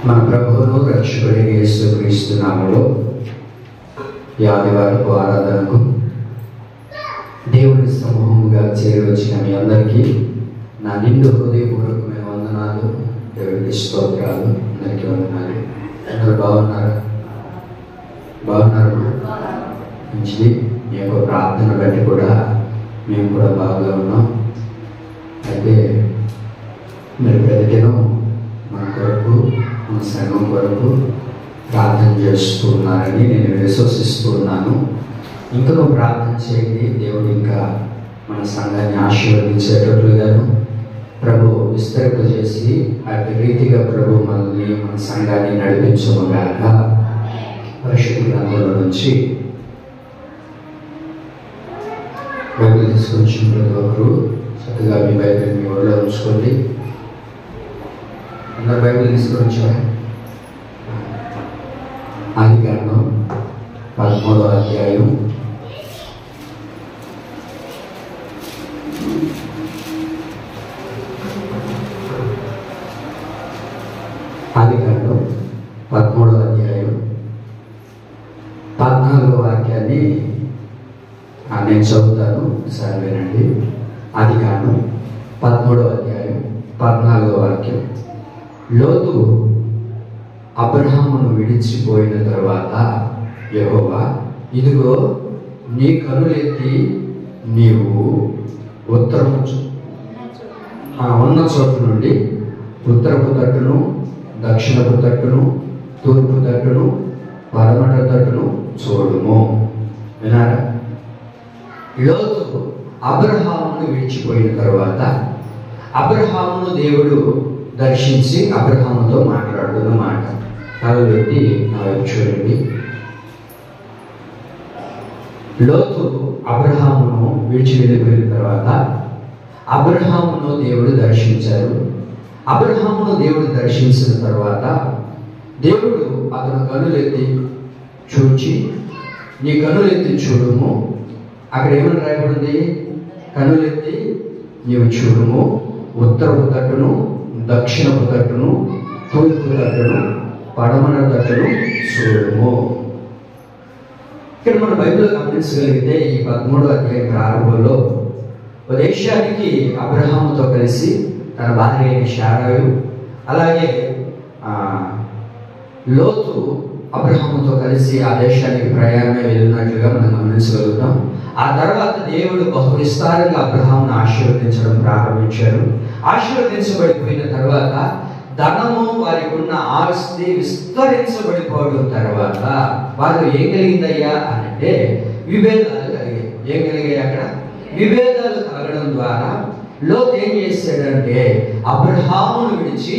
మన ప్రభువును రక్షకుడైన యేసుక్రీస్తు నామములో ఈ ఆదివారపు ఆరాధనకు దేవుని సమూహముగా చేరి వచ్చిన మీ అందరికీ నా నిండు హృదయపూర్వకమైన వందనాలు, దేవుడికి స్తోత్రాలు. అందరికీ వందనాలు. అందరూ బాగున్నారు? మంచిది. మీ యొక్క ప్రార్థన బట్టి కూడా మేము కూడా బాగా ఉన్నాం. అయితే మీరు ప్రతిదినం మన కొరకు, మన సంఘం కొరకు ప్రార్థన చేస్తూ ఉన్నారని నేను విశ్వసిస్తూ ఉన్నాను. ఇంకా ప్రార్థన చేయండి. దేవుడు ఇంకా మన సంఘాన్ని ఆశీర్వదించేటట్లుగాను ప్రభు విస్తరింపజేసి అటు రీతిగా ప్రభు మనల్ని, మన సంఘాన్ని నడిపించమగాక. పరిశుద్ధ గ్రంథంలో నుంచి బైబిల్ తీసుకొచ్చిన ప్రతి ఒక్కరు చక్కగా మీ బైబిల్ మీ ఒళ్ళో ఉంచుకోండి. అందరు బైబిల్ తీసుకొచ్చారు. ఆదికాండం 13వ అధ్యాయం ఆదికాండం 13వ అధ్యాయం 14వ వాక్యాన్ని నేను చదువుతాను, సార్ వినండి. ఆదికాండం 13వ అధ్యాయం 14వ వాక్యం. లోతు అబ్రహామును విడిచిపోయిన తరువాత యెహోవా, ఇదిగో నీ కనులెత్తి నీవు ఉత్తరము ఉన్న చోటు నుండి ఉత్తరపు తట్టును, దక్షిణపు తట్టును, తూర్పు తట్టును, పడమట తట్టును చూడుము. వినారా? లోతు అబ్రహామును విడిచిపోయిన తరువాత అబ్రహామును దేవుడు దర్శించి అబ్రహాముతో మాట్లాడుతున్న మాట. కళ్ళు పెట్టి నా వైపు చూడండి. లోతు అబ్రహామును విడిచి వెళ్ళిపోయిన తర్వాత అబ్రహామును దేవుడు దర్శించారు. అబ్రహామును దేవుడు దర్శించిన తర్వాత దేవుడు అతను కనులెత్తి చూచి, నీ కనులెత్తి చూడుము. అక్కడ ఏమని రాయబడింది? కనులెత్తి నీవు చూడుము, ఉత్తరపు తట్టును, దక్షిణపు తట్టును, తూర్పు తట్టును, పడమర తట్టును చూడుము. ఇక్కడ మన బైబిల్ గమనించగలిగితే ఈ 13వ అధ్యాయం ప్రారంభంలో ఒక దేశానికి అబ్రహాముతో కలిసి తన భార్య అయిన శారాయు, అలాగే లోతు అబ్రహాముతో కలిసి ఆ దేశానికి ప్రయాణమే వెళ్ళినట్లుగా మనం గమనించగలుగుతాం. ఆ తర్వాత దేవుడు బహు విస్తారంగా అబ్రహామును ఆశీర్వదించడం ప్రారంభించారు. ఆశీర్వదించబడిపోయిన తర్వాత ధనము, వారికి ఉన్న ఆస్తి విస్తరించబడిపోవడం తర్వాత వారు ఏం కలిగిందయ్యా అంటే విభేదాలు కలిగాయి. ఏం కలిగాయి? అక్కడ విభేదాలు కలగడం ద్వారా లోతు ఏం చేశాడంటే అబ్రహామును విడిచి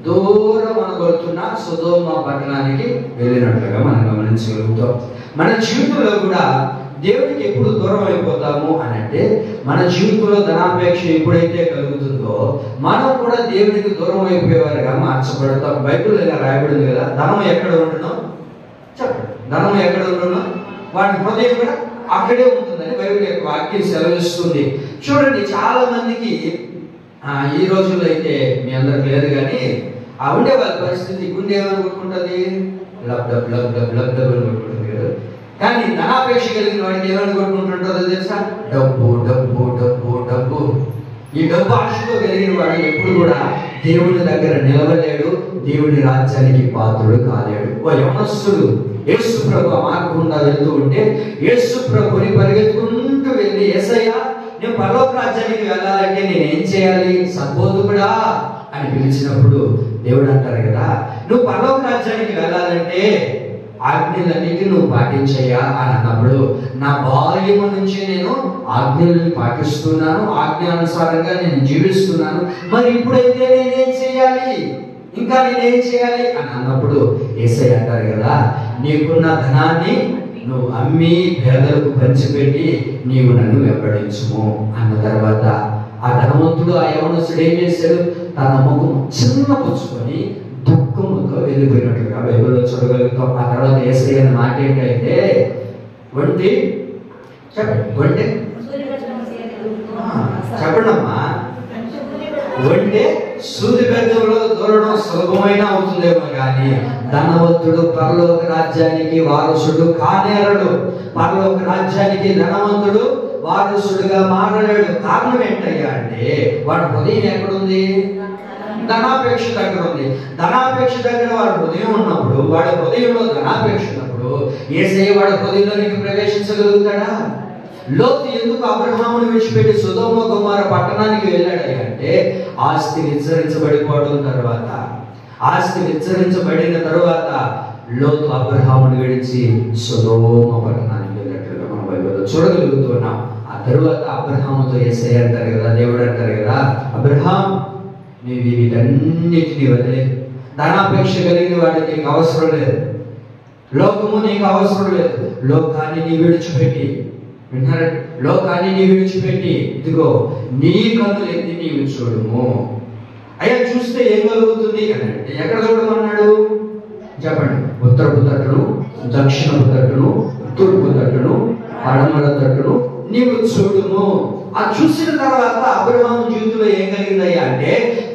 దూరం అనగొడుతున్న సొదొమ పట్టణానికి వెళ్ళినట్లుగా మనం గమనించగలుగుతాం. మన జీవితంలో కూడా దేవుడికి ఎప్పుడు దూరం అయిపోతాము అని అంటే, మన జీవితంలో ధనాపేక్ష ఎప్పుడైతే కలుగుతుందో మనం కూడా దేవుడికి దూరం అయిపోయేవారుగా మార్చబడతాం. బైబిల్ ఇలా రాయబడింది కదా, ధనం ఎక్కడ ఉండను చెప్పండి. ధనం ఎక్కడ ఉండను, వాడి హృదయం కూడా అక్కడే ఉంటుందని బైబిల్ యొక్క వాక్యం సెలవిస్తుంది. చూడండి, చాలా మందికి ఈ రోజుల్లో అయితే మీ అందరికి లేదు కానీ ఆ ఉండే వాళ్ళ పరిస్థితి, గుండె ఏమని కొట్టుకుంటుంది? Lub dub lub dub lub dub అని కొట్టుకుంటుంది కదా. కానీ ధనాపేక్ష కలిగిన వాడికి ఏమని కొట్టుకుంటుంటుందో తెలుసా? డబ్బు డబ్బు డబ్బు డబ్బు. ఈ డబ్బు ఆశతో కలిగిన వాడు ఎప్పుడు కూడా దేవుని దగ్గర నిలవలేడు, దేవుని రాజ్యానికి పాత్రుడు కాలేడు. ఓ యవనస్తుడు యేసు ప్రభు మార్గంగా వెళ్తూ ఉంటే యేసు ప్రభుని పరిగెత్తుకుంటూ వెళ్ళి, యేసయ్యా, నేను పరలోక రాజ్యానికి వెళ్ళాలంటే నేనేం చేయాలి? సద్బోధకుడా అని పిలిచినప్పుడు దేవుడు అంటారు కదా, నువ్వు పరలోక రాజ్యానికి వెళ్ళాలంటే ఆజ్ఞలన్నిటిని నువ్వు పాటించయ్యా అని అన్నప్పుడు, నా బాల్యము నుంచి నేను ఆజ్ఞలను పాటిస్తున్నాను, ఆజ్ఞానుసారంగా నేను జీవిస్తున్నాను, మరి ఇప్పుడైతే నేనేం చేయాలి? ఇంకా నేనేం చేయాలి అని అన్నప్పుడు యేసయ్య అంటారు కదా, నీకున్న ధనాన్ని నువ్వు అమ్మి పేదలకు పంచిపెట్టి నీవు నన్ను వెంబడించుము అన్న తర్వాత ఆ ధనవంతుడు, ఆ యవనస్తుడు ఏం చేశాడు? తన ముఖం చిన్నపుచ్చుకొని దుఃఖముతో వెళ్ళిపోయినట్లుగా బైబిల్లో చూడగలుగుతాం. ఆ తర్వాత యేసయ్య అన్న మాట ఏంటంటే, ఒంటి చెప్పండి, ఒంటి చెప్పండి అమ్మా, ఒంటే సూది బెజ్జంలో దూరడం సులభమైన అవుతుందేమో కానీ ధనవంతుడు పరలోక రాజ్యానికి వారసుడు కానేరడు. పరలోక రాజ్యానికి ధనవంతుడు వారసుడుగా మారలేడు. కారణం ఏంటయ్యా అంటే వాడి హృదయం ఎక్కడుంది? ధనాపేక్ష దగ్గర ఉంది. ధనాపేక్ష దగ్గర వాడి హృదయం ఉన్నప్పుడు, వాడి హృదయంలో ధనాపేక్ష ఉన్నప్పుడు యేసయ్య వాడి హృదయంలోనికి ప్రవేశించగలుగుతాడా? లోతు ఎందుకు అబ్రహామును విడిచిపెట్టి సొదొమ గొమొర్రా పట్టణానికి వెళ్ళాడు అంటే ఆస్తి విచ్చరించబడిపోవడం తర్వాత, ఆస్తి విచ్చరించబడిన తర్వాత లోతు అబ్రహామును విడిచి సొదొమ పట్టణానికి వెళ్ళినట్లుగా మనం బైబిల్లో చూడగలుగుతున్నాం. ఆ తరువాత అబ్రహాముతో యేసయ్య అంటారు కదా, దేవుడు అంటారు కదా, అబ్రహాం నీవు వీటన్నిటిని వదిలేదు. ధనాపేక్ష కలిగిన వాడికి నీకు అవసరం లేదు, లోకము నీకు అవసరం లేదు. లోకాన్ని నీ విడిచిపెట్టి, విన్నారా, లోకాన్ని నీ విడిచిపెట్టి ఇదిగో నీ కన్నులు ఎత్తి నీవు చూడుము. అయ్యా చూస్తే ఏం కలుగుతుంది అని అంటే ఎక్కడ చూడమన్నాడు చెప్పండి? ఉత్తరపు తట్టును, దక్షిణపు తట్టును, తూర్పు తట్టును, పడమర తట్టును నీవు చూడుము. ఆ చూసిన తర్వాత అబ్రహాము జీవితంలో ఏం కలిగిందయ్యా అంటే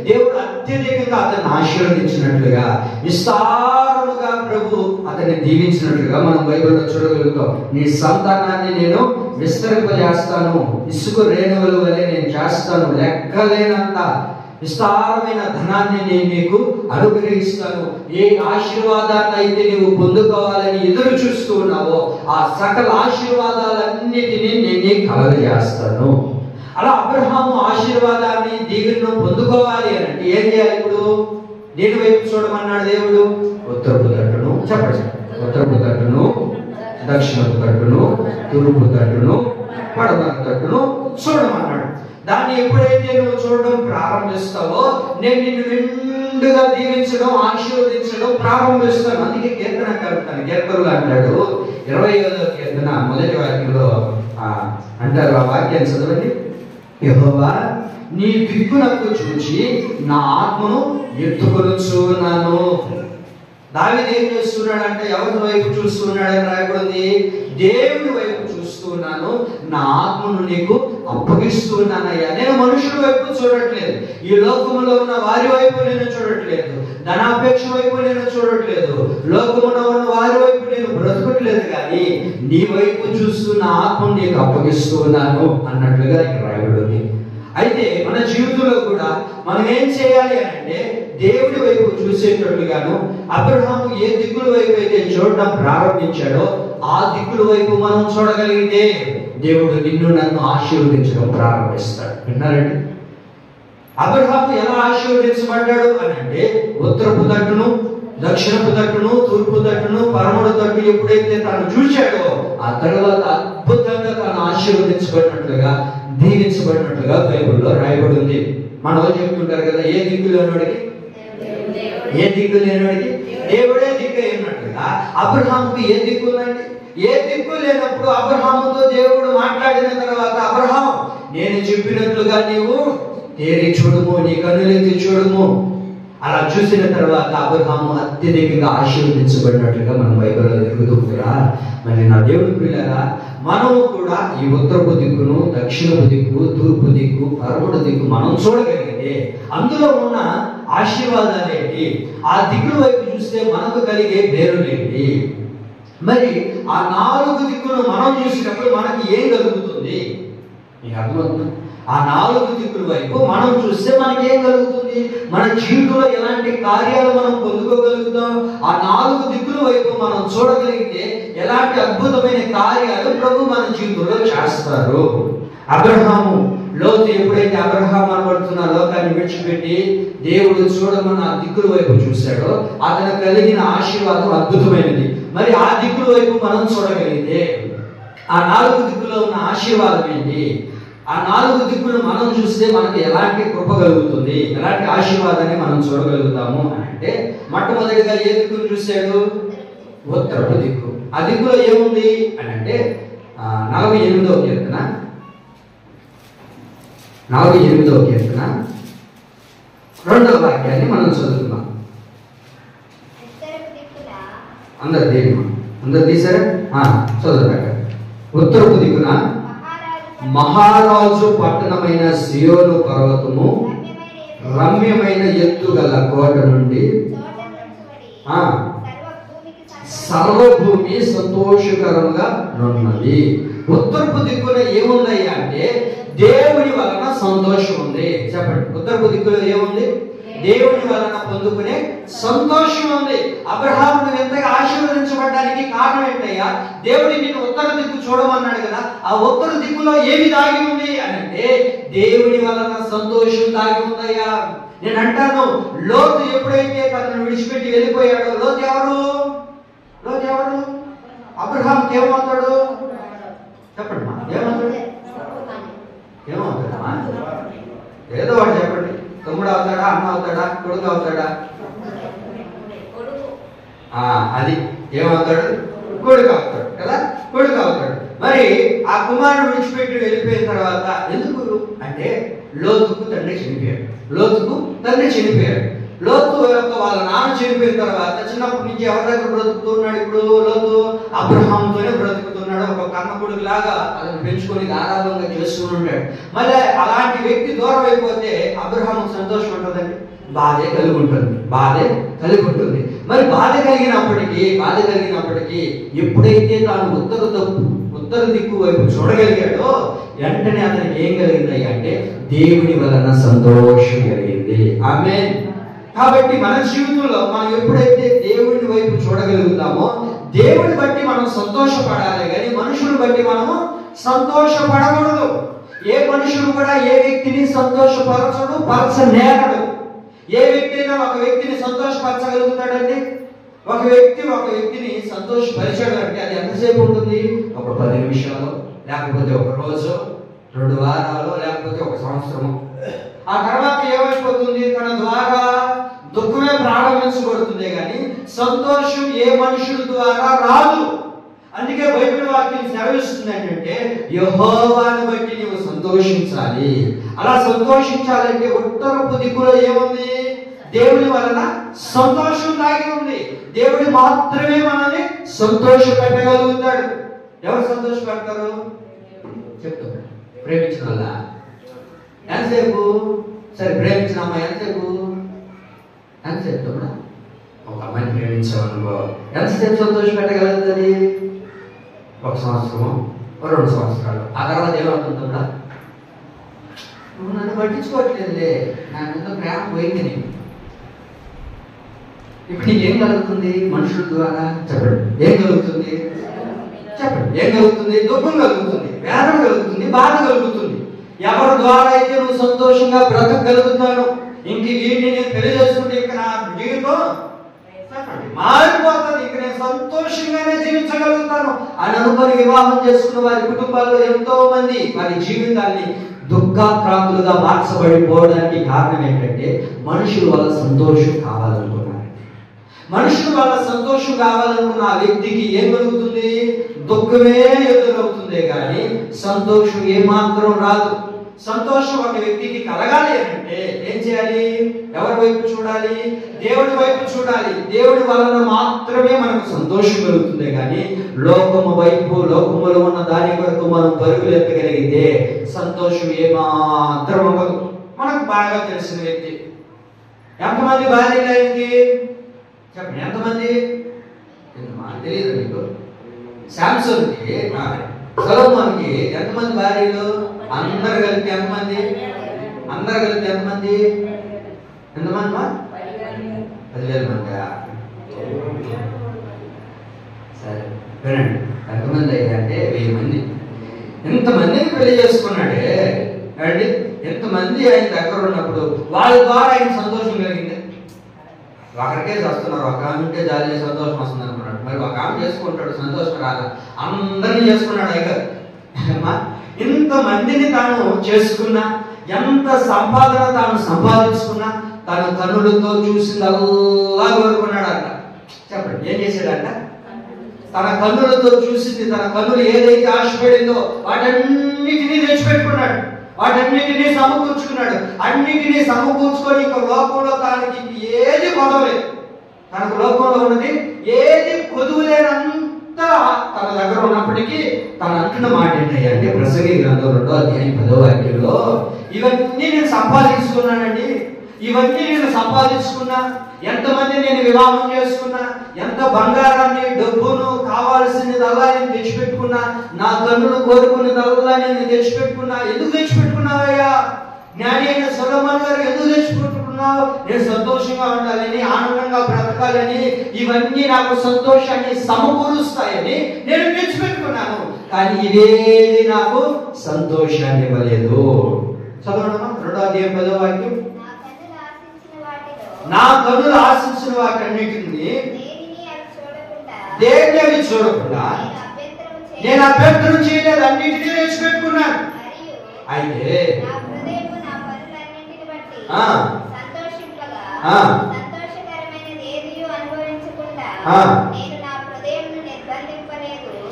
దేవుడు అత్యధికంగా అతన్ని ఆశీర్వదించినట్లుగా, విస్తారముగా ప్రభు అతన్ని దీవించినట్లుగా మనం బైబిల్లో చూడగలుగుతాం. నీ సంతానాన్ని నేను విస్తరింపజేస్తాను, ఇసుక రేణువుల వలె నేను చేస్తాను, లెక్కలేనంత విస్తారమైన ధనాన్ని నేను నీకు అనుగ్రహిస్తాను. ఏ ఆశీర్వాదాన్ని అయితే నీవు పొందుకోవాలని ఎదురు చూస్తూ ఉన్నావో ఆ సకల ఆశీర్వాదాలన్నిటినీ నేను నీకు కలగజేస్తాను. అలా అబ్రహాము ఆశీర్వాదాన్ని దీవెనను పొందుకోవాలి అని అంటే ఏం చేయాలి? ఇప్పుడు దేని వైపు చూడమన్నాడు దేవుడు? ఉత్తరపు తట్టును, చెప్పండి, ఉత్తరపు తట్టును, దక్షిణపు తట్టును, తూర్పు తట్టును, పడమర తట్టును చూడమన్నాడు. దాన్ని ఎప్పుడైతే నువ్వు చూడడం ప్రారంభిస్తావో నేను నిన్ను నిండుగా దీవించడం, ఆశీర్వదించడం ప్రారంభిస్తాను. అందుకే కీర్తన కలుగుతాను. కీర్తనలు అంటాడు 25వ కీర్తన మొదటి వాక్యంలో అంటారు, ఆ వాక్యాన్ని చదవండి. యెహోవా నీ దిక్కునకు చూచి నా ఆత్మను ఎత్తుకొనుచు ఉన్నాను. దావీదు ఏం చేస్తున్నాడంటే ఎవరి వైపు చూస్తున్నాడని రాయబడింది? దేవుని వైపు చూస్తున్నాను, నా ఆత్మను నీకు అప్పగిస్తున్నానయ్యా. నేను మనుషుల వైపు చూడట్లేదు, ఈ లోకములో ఉన్న వారి వైపు నేను చూడట్లేదు, ధనాపేక్ష వైపు నేను చూడట్లేదు, లోకములో ఉన్న వారి వైపు నేను బ్రతకట్లేదు, కానీ నీ వైపు చూస్తూ నా ఆత్మను నీకు అప్పగిస్తున్నాను అన్నట్లుగా ఇక్కడ రాయబడింది. అయితే మన జీవితంలో కూడా మనం ఏం చేయాలి అంటే దేవుడి వైపు చూసేటట్లుగాను అబ్రహాము ఏ దిక్కుల వైపు అయితే చూడడం ప్రారంభించాడో ఆ దిక్కుల వైపు మనం చూడగలిగితే దేవుడు నిన్ను నన్ను ఆశీర్వదించడం ప్రారంభిస్తాడు. విన్నారండి? అబ్రహాము ఎలా ఆశీర్వదించబడ్డాడు అని అంటే ఉత్తరపు తట్టును, దక్షిణపు తట్టును, తూర్పు తట్టును, పడమర తట్టు ఎప్పుడైతే తాను చూశాడో ఆ తర్వాత అద్భుతంగా తాను ఆశీర్వదించబడినట్లుగా, దీవించబడినట్లుగా బైబిల్లో రాయబడి ఉంది. మన వాళ్ళు చెప్తుంటారు కదా, ఏ దిక్కు లేనివాడికి, ఏ దిక్కు లేనివాడికి దేవుడే దిక్కు అయినట్లుగా అబ్రహాముకి ఏ దిక్కు ఉందండి? ఏ దిక్కు లేనప్పుడు అబ్రహాముతో దేవుడు మాట్లాడిన తర్వాత, అబ్రహాం నేను చెప్పినట్లుగా నీవు తేరి చూడుము, నీ కన్నులెత్తి చూడుము. అలా చూసిన తర్వాత అబ్రహాము అత్యధికంగా ఆశీర్వదించబడినట్లుగా మనం బైబిల్లో ఎరుగుతుందా? మరి నా దేవుడి పిల్లరా, మనము కూడా ఈ ఉత్తరపు దిక్కును, దక్షిణపు దిక్కు, తూర్పు దిక్కు, పడమర దిక్కు మనం చూడగలిగితే అందులో ఉన్న ఆశీర్వాదాలు ఏంటి, ఆ దిక్కుల వైపు చూస్తే మనకు కలిగే పేరులేంటి, మరి ఆ 4 దిక్కులు మనం చూసినప్పుడు మనకి ఏం కలుగుతుంది? మీకు అర్థమవుతుంది? ఆ 4 దిక్కుల వైపు మనం చూస్తే మనకి ఏం కలుగుతుంది? మన జీవితంలో ఎలాంటి కార్యాలు మనం పొందుకోగలుగుతాం? ఆ 4 దిక్కుల వైపు మనం చూడగలిగితే ఎలాంటి అద్భుతమైన కార్యాలు ప్రభు మన జీవితంలో చేస్తారు. అబ్రహాము, లోతు ఎప్పుడైతే అబ్రహాము అనబడుతున్న లోకాన్ని విడిచిపెట్టి దేవుడు చూడమన్న ఆ దిక్కుల వైపు చూశాడో అతను కలిగిన ఆశీర్వాదం అద్భుతమైనది. మరి ఆ దిక్కుల వైపు మనం చూడగలిగితే ఆ 4 దిక్కులో ఉన్న ఆశీర్వాదం ఏంటి? ఆ 4 దిక్కులు మనం చూస్తే మనకి ఎలాంటి కృప కలుగుతుంది, ఎలాంటి ఆశీర్వాదాన్ని మనం చూడగలుగుతాము అని అంటే మొట్టమొదటిగా ఏ దిక్కును చూశాడు? ఉత్తరపు దిక్కు. ఆ దిక్కులో ఏముంది అని అంటే 48వ కీర్తన 2వ వాక్యాన్ని మనం చదువుతున్నాం. అందరు తీసారా? చదువుతాక. ఉత్తరపు దిక్కున మహారాజు పట్టణమైన సియోను పర్వతము రమ్యమైన ఎత్తుగల కోట నుండి సర్వభూమి సంతోషకరంగా ఉన్నది. ఉత్తరపు దిక్కున ఏముందయ్యా అంటే దేవుని వలన సంతోషం ఉంది. చెప్పండి, ఉత్తరపు దిక్కులో ఏముంది? దేవుని వలన పొందుకునే సంతోషం ఉంది. అబ్రహామును ఎంతగా ఆశీర్వదించబడడానికి కారణం ఏంటయ్యా? దేవుడి నిన్ను ఉత్తర దిక్కు చూడమన్నాడు కదా. ఆ ఉత్తర దిక్కులో ఏమి దాగి ఉంది అని అంటే దేవుని వలన సంతోషం దాగి ఉందయ్యా. నేను అంటాను, లోతు ఎప్పుడైతే తనను విడిచిపెట్టి వెళ్ళిపోయాడో, లోతు ఎవరు? అబ్రహాంకి ఏమవుతాడు? చెప్పండి, ఏమవుతాడు? ఏదో వాడు చెప్పండి. తమ్ముడు అవుతాడా, అన్న అవుతాడా, కొడుకు అవుతాడా? అది ఏమవుతాడు? కొడుకు అవుతాడు కదా, కొడుకు అవుతాడు. మరి ఆ కుమారుడు విడిచిపెట్టి వెళ్ళిపోయిన తర్వాత ఎందుకు అంటే లోతుకు తండ్రి చనిపోయాడు. లోతు యొక్క వాళ్ళ నాన్న చనిపోయిన తర్వాత చిన్నప్పటి నుంచి ఎవరి దగ్గర బ్రతుకుతున్నాడు? ఇప్పుడు లోతు అబ్రహాంతోనే బ్రతుకుతున్నాడు. ఒక కన్న కొడుకు లాగా అతను పెంచుకొని ఆరాధనగా చేస్తూ ఉంటాడు. మళ్ళీ అలాంటి వ్యక్తి దూరం అయిపోతే అబ్రహాం సంతోషం ఉంటుందండి? బాధే కలిగి ఉంటుంది. మరి బాధ కలిగినప్పటికీ ఎప్పుడైతే తాను ఉత్తర దిక్కు వైపు చూడగలిగాడో వెంటనే అతనికి ఏం కలిగింది అంటే దేవుని వలన సంతోషం కలిగింది. ఆమేన్. కాబట్టి మన జీవితంలో మనం ఎప్పుడైతే దేవుని వైపు చూడగలుగుతామో దేవుని బట్టి మనం సంతోషపడాలి, కానీ మనుషుని బట్టి మనము సంతోషపడకూడదు. ఏ మనుషుడు కూడా ఏ వ్యక్తిని పరచనేరడు. ఏ వ్యక్తి అయినా ఒక వ్యక్తిని సంతోషపరచగలుగుతాడండి? ఒక వ్యక్తిని సంతోషపరిచాడు అంటే అది ఎంతసేపు ఉంటుంది? ఒక 10 నిమిషాలు, లేకపోతే ఒక రోజు, 2 వారాలు, లేకపోతే ఒక సంవత్సరము. ఆ తర్వాత ఏమైపోతుంది? తన ద్వారా దుఃఖమే ప్రారంభించబడుతుంది, కానీ సంతోషం ఏ మనుషుడి ద్వారా రాదు. అందుకే బైబిల్ వాక్యం సెలవిస్తుంది ఏంటంటే యెహోవాను బట్టి నీవు సంతోషించాలి. అలా సంతోషించాలంటే ఉత్తరపు దిక్కులో ఏముంది? దేవుని వలన సంతోషం దాగి ఉంది. దేవుడు మాత్రమే మనల్ని సంతోష పెట్టగలుగుతాడు. ఎవరు సంతోష పెడతారు? చెప్తారు. ప్రేమించిన వాళ్ళ ఎంతసేపు? సరే, ప్రేమించిన అమ్మాయి ఎంతసేపు తమ్ముడా? ఒక అమ్మాయిని ప్రేమించామనుకో ఎంతసేపు సంతోష పెట్టగలుగుతుంది? 1 సంవత్సరము, 2 సంవత్సరాలు. ఆ తర్వాత ఏమవుతుంది తమ్ముడా? నువ్వు నన్ను పట్టించుకోవట్లేదులే, నా మీద ప్రేమ పోయింది నీకు. ఇప్పుడు నీకేం కలుగుతుంది? మనుషుల ద్వారా చెప్పండి, ఏం కలుగుతుంది? దుఃఖం కలుగుతుంది, వేదన కలుగుతుంది, బాధ కలుగుతుంది. ఎవరి ద్వారా అయితే నువ్వు సంతోషంగా బ్రతకగలుగుతాను, ఇంక వీటిని నేను పెళ్లి చేసుకుంటే ఇక నా జీవితం మారిపోతుంది, ఇక నేను సంతోషంగానే జీవించగలుగుతాను అని అనుకుని వివాహం చేసుకున్న వారి కుటుంబాల్లో ఎంతో మంది వారి జీవితాన్ని దుఃఖాక్రాంతులుగా మార్చబడిపోవడానికి కారణం ఏంటంటే మనుషుల వల్ల సంతోషం కావాలనుకున్నారు. మనుషుల వల్ల సంతోషం కావాలనుకున్న ఆ వ్యక్తికి ఏం కలుగుతుంది? దుఃఖమే ఎదురవుతుంది, కానీ సంతోషం ఏమాత్రం రాదు. సంతోషం ఒక వ్యక్తికి కలగాలి అంటే ఏం చేయాలి? ఎవరి వైపు చూడాలి? దేవుడి వైపు చూడాలి. దేవుడి వలన మాత్రమే మనకు సంతోషం కలుగుతుంది, కానీ లోకములో ఉన్న దాని కొరకు మనం పరుగులు ఎత్తగలిగితే సంతోషం ఏమాత్రం ఉండదు. మనకు బాగా తెలిసిన వ్యక్తి. ఎంతమంది భార్యలు అయింది చెప్పండి? ఎంతమంది? తెలియదు మీకు? శాంసంగ్కి, సొలొమోన్కి ఎంతమంది భార్యలు? అందరు కలిపి ఎంతమంది? ఎంతమంది? 10,000 మంది. సరే వినండి, ఎంతమంది అయితే అంటే 1000 మంది. ఎంతమందిని పెళ్లి చేసుకున్నాడే అండి? ఎంతమంది ఆయన దగ్గర ఉన్నప్పుడు వాళ్ళ ద్వారా ఆయన సంతోషం కలిగింది? ఒకరికే చేస్తున్నారు, ఒక ఆమె ఉంటే జాలి సంతోషం వస్తుంది అనుకున్నాడు. మరి ఒక ఆమె చేసుకుంటాడు, సంతోషం రాదా? అందరినీ చేసుకున్నాడు అయితే. ఇంతమందిని తాను చేసుకున్నా, ఎంత సంపాదన తాను సంపాదించుకున్నా, తన కన్నులతో చూసిందల్లా కోరుకున్నాడంట. చెప్పండి, ఏం చేశాడంట? తన కన్నులతో చూసింది, తన కన్నులు ఏదైతే ఆశపడిందో వాటన్నిటినీ తెచ్చిపెట్టుకున్నాడు, వాటన్నిటినీ సమకూర్చుకున్నాడు. అన్నిటినీ సమకూర్చుకొని ఇక లోకంలో తనకి ఏది కొదవలేదు. తనకు లోకంలో ఉన్నది ఏది కొదువులేనంతా తన దగ్గర ఉన్నప్పటికీ తను అంటున్న మాట ఏంటంటే ప్రసంగి గ్రంథం 2వ అధ్యాయం 10వ వాక్యంలో, ఇవన్నీ నేను సంపాదించుకున్నానండి, ఇవన్నీ నేను సంపాదించుకున్నా, ఎంతమంది నేను వివాహం చేసుకున్నా, ఎంత బంగారాన్ని డబ్బును కావాల్సినదల్లా నేను తెచ్చిపెట్టుకున్నా, నా కన్నులు కోరుకున్నదల్లా నేను తెచ్చిపెట్టుకున్నా. ఎందుకు తెచ్చిపెట్టుకున్నావయ్యా? జ్ఞాని అయిన సొలొమోను గారు ఎందుకు తెచ్చిపెట్టుకున్నావు? నేను సంతోషంగా ఉండాలని, ఆనందంగా బ్రతకాలని, ఇవన్నీ నాకు సంతోషాన్ని సమకూరుస్తాయని నేను తెచ్చిపెట్టుకున్నాను. కానీ ఇవేది నాకు సంతోషాన్ని ఇవ్వలేదు. చదవడం 2వ అధ్యాయం 10వ వాక్యం. నా కన్నులు ఆశించిన వాటన్నిటిని దేన్ని అవి చూడకుండా నేను అభ్యంతరం చేయలేదు, అన్నిటినీ తెచ్చిపెట్టుకున్నాను. అయితే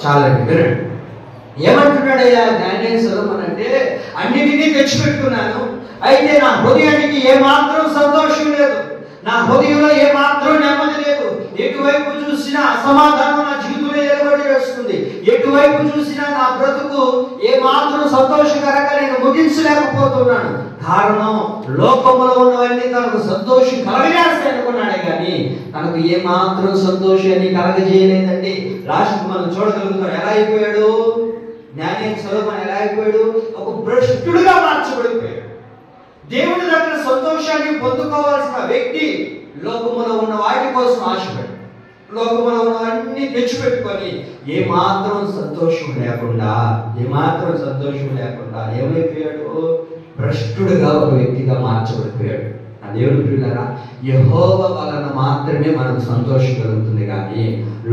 చాలండి వినండి. ఏమంటున్నాడయ్యా జ్ఞాని సొలొమోను అంటే, అన్నిటినీ తెచ్చిపెట్టుకున్నాను, అయితే నా హృదయానికి ఏమాత్రం సంతోషం లేదు, నా హృదయంలో ఏమాత్రం నెమ్మది లేదు. ఎటువైపు చూసినా అసమాధానం నా జీవితంలో ఏర్పడి వేస్తుంది. ఎటువైపు చూసినా నా బ్రతుకు ఏమాత్రం సంతోషకరంగా నేను ముగించలేకపోతున్నాను. కారణం, లోకములో ఉన్నవన్నీ తనకు సంతోషం కలగజేస్తాయి అనుకున్నాడే కానీ తనకు ఏమాత్రం సంతోషాన్ని కలగజేయలేదండి. లాస్ట్ మనం చూడగలుగుతాం. ఎలా అయిపోయాడు జ్ఞాని సొలొమోను? ఎలా అయిపోయాడు? ఒక భ్రష్టుడుగా మార్చబడిపోయాడు. దేవుడి దగ్గర సంతోషాన్ని పొందుకోవాల్సిన వ్యక్తి లోకములో ఉన్న వాటి కోసం ఆశపడి, లోకములో ఉన్నవన్నీ తెచ్చిపెట్టుకొని ఏమాత్రం సంతోషం లేకుండా ఏమైపోయాడు? భ్రష్టుడుగా ఒక వ్యక్తిగా మార్చబడిపోయాడు. ఆ దేవుని ప్రియులారా, యెహోవా వలన మాత్రమే మనకు సంతోషం కలుగుతుంది కానీ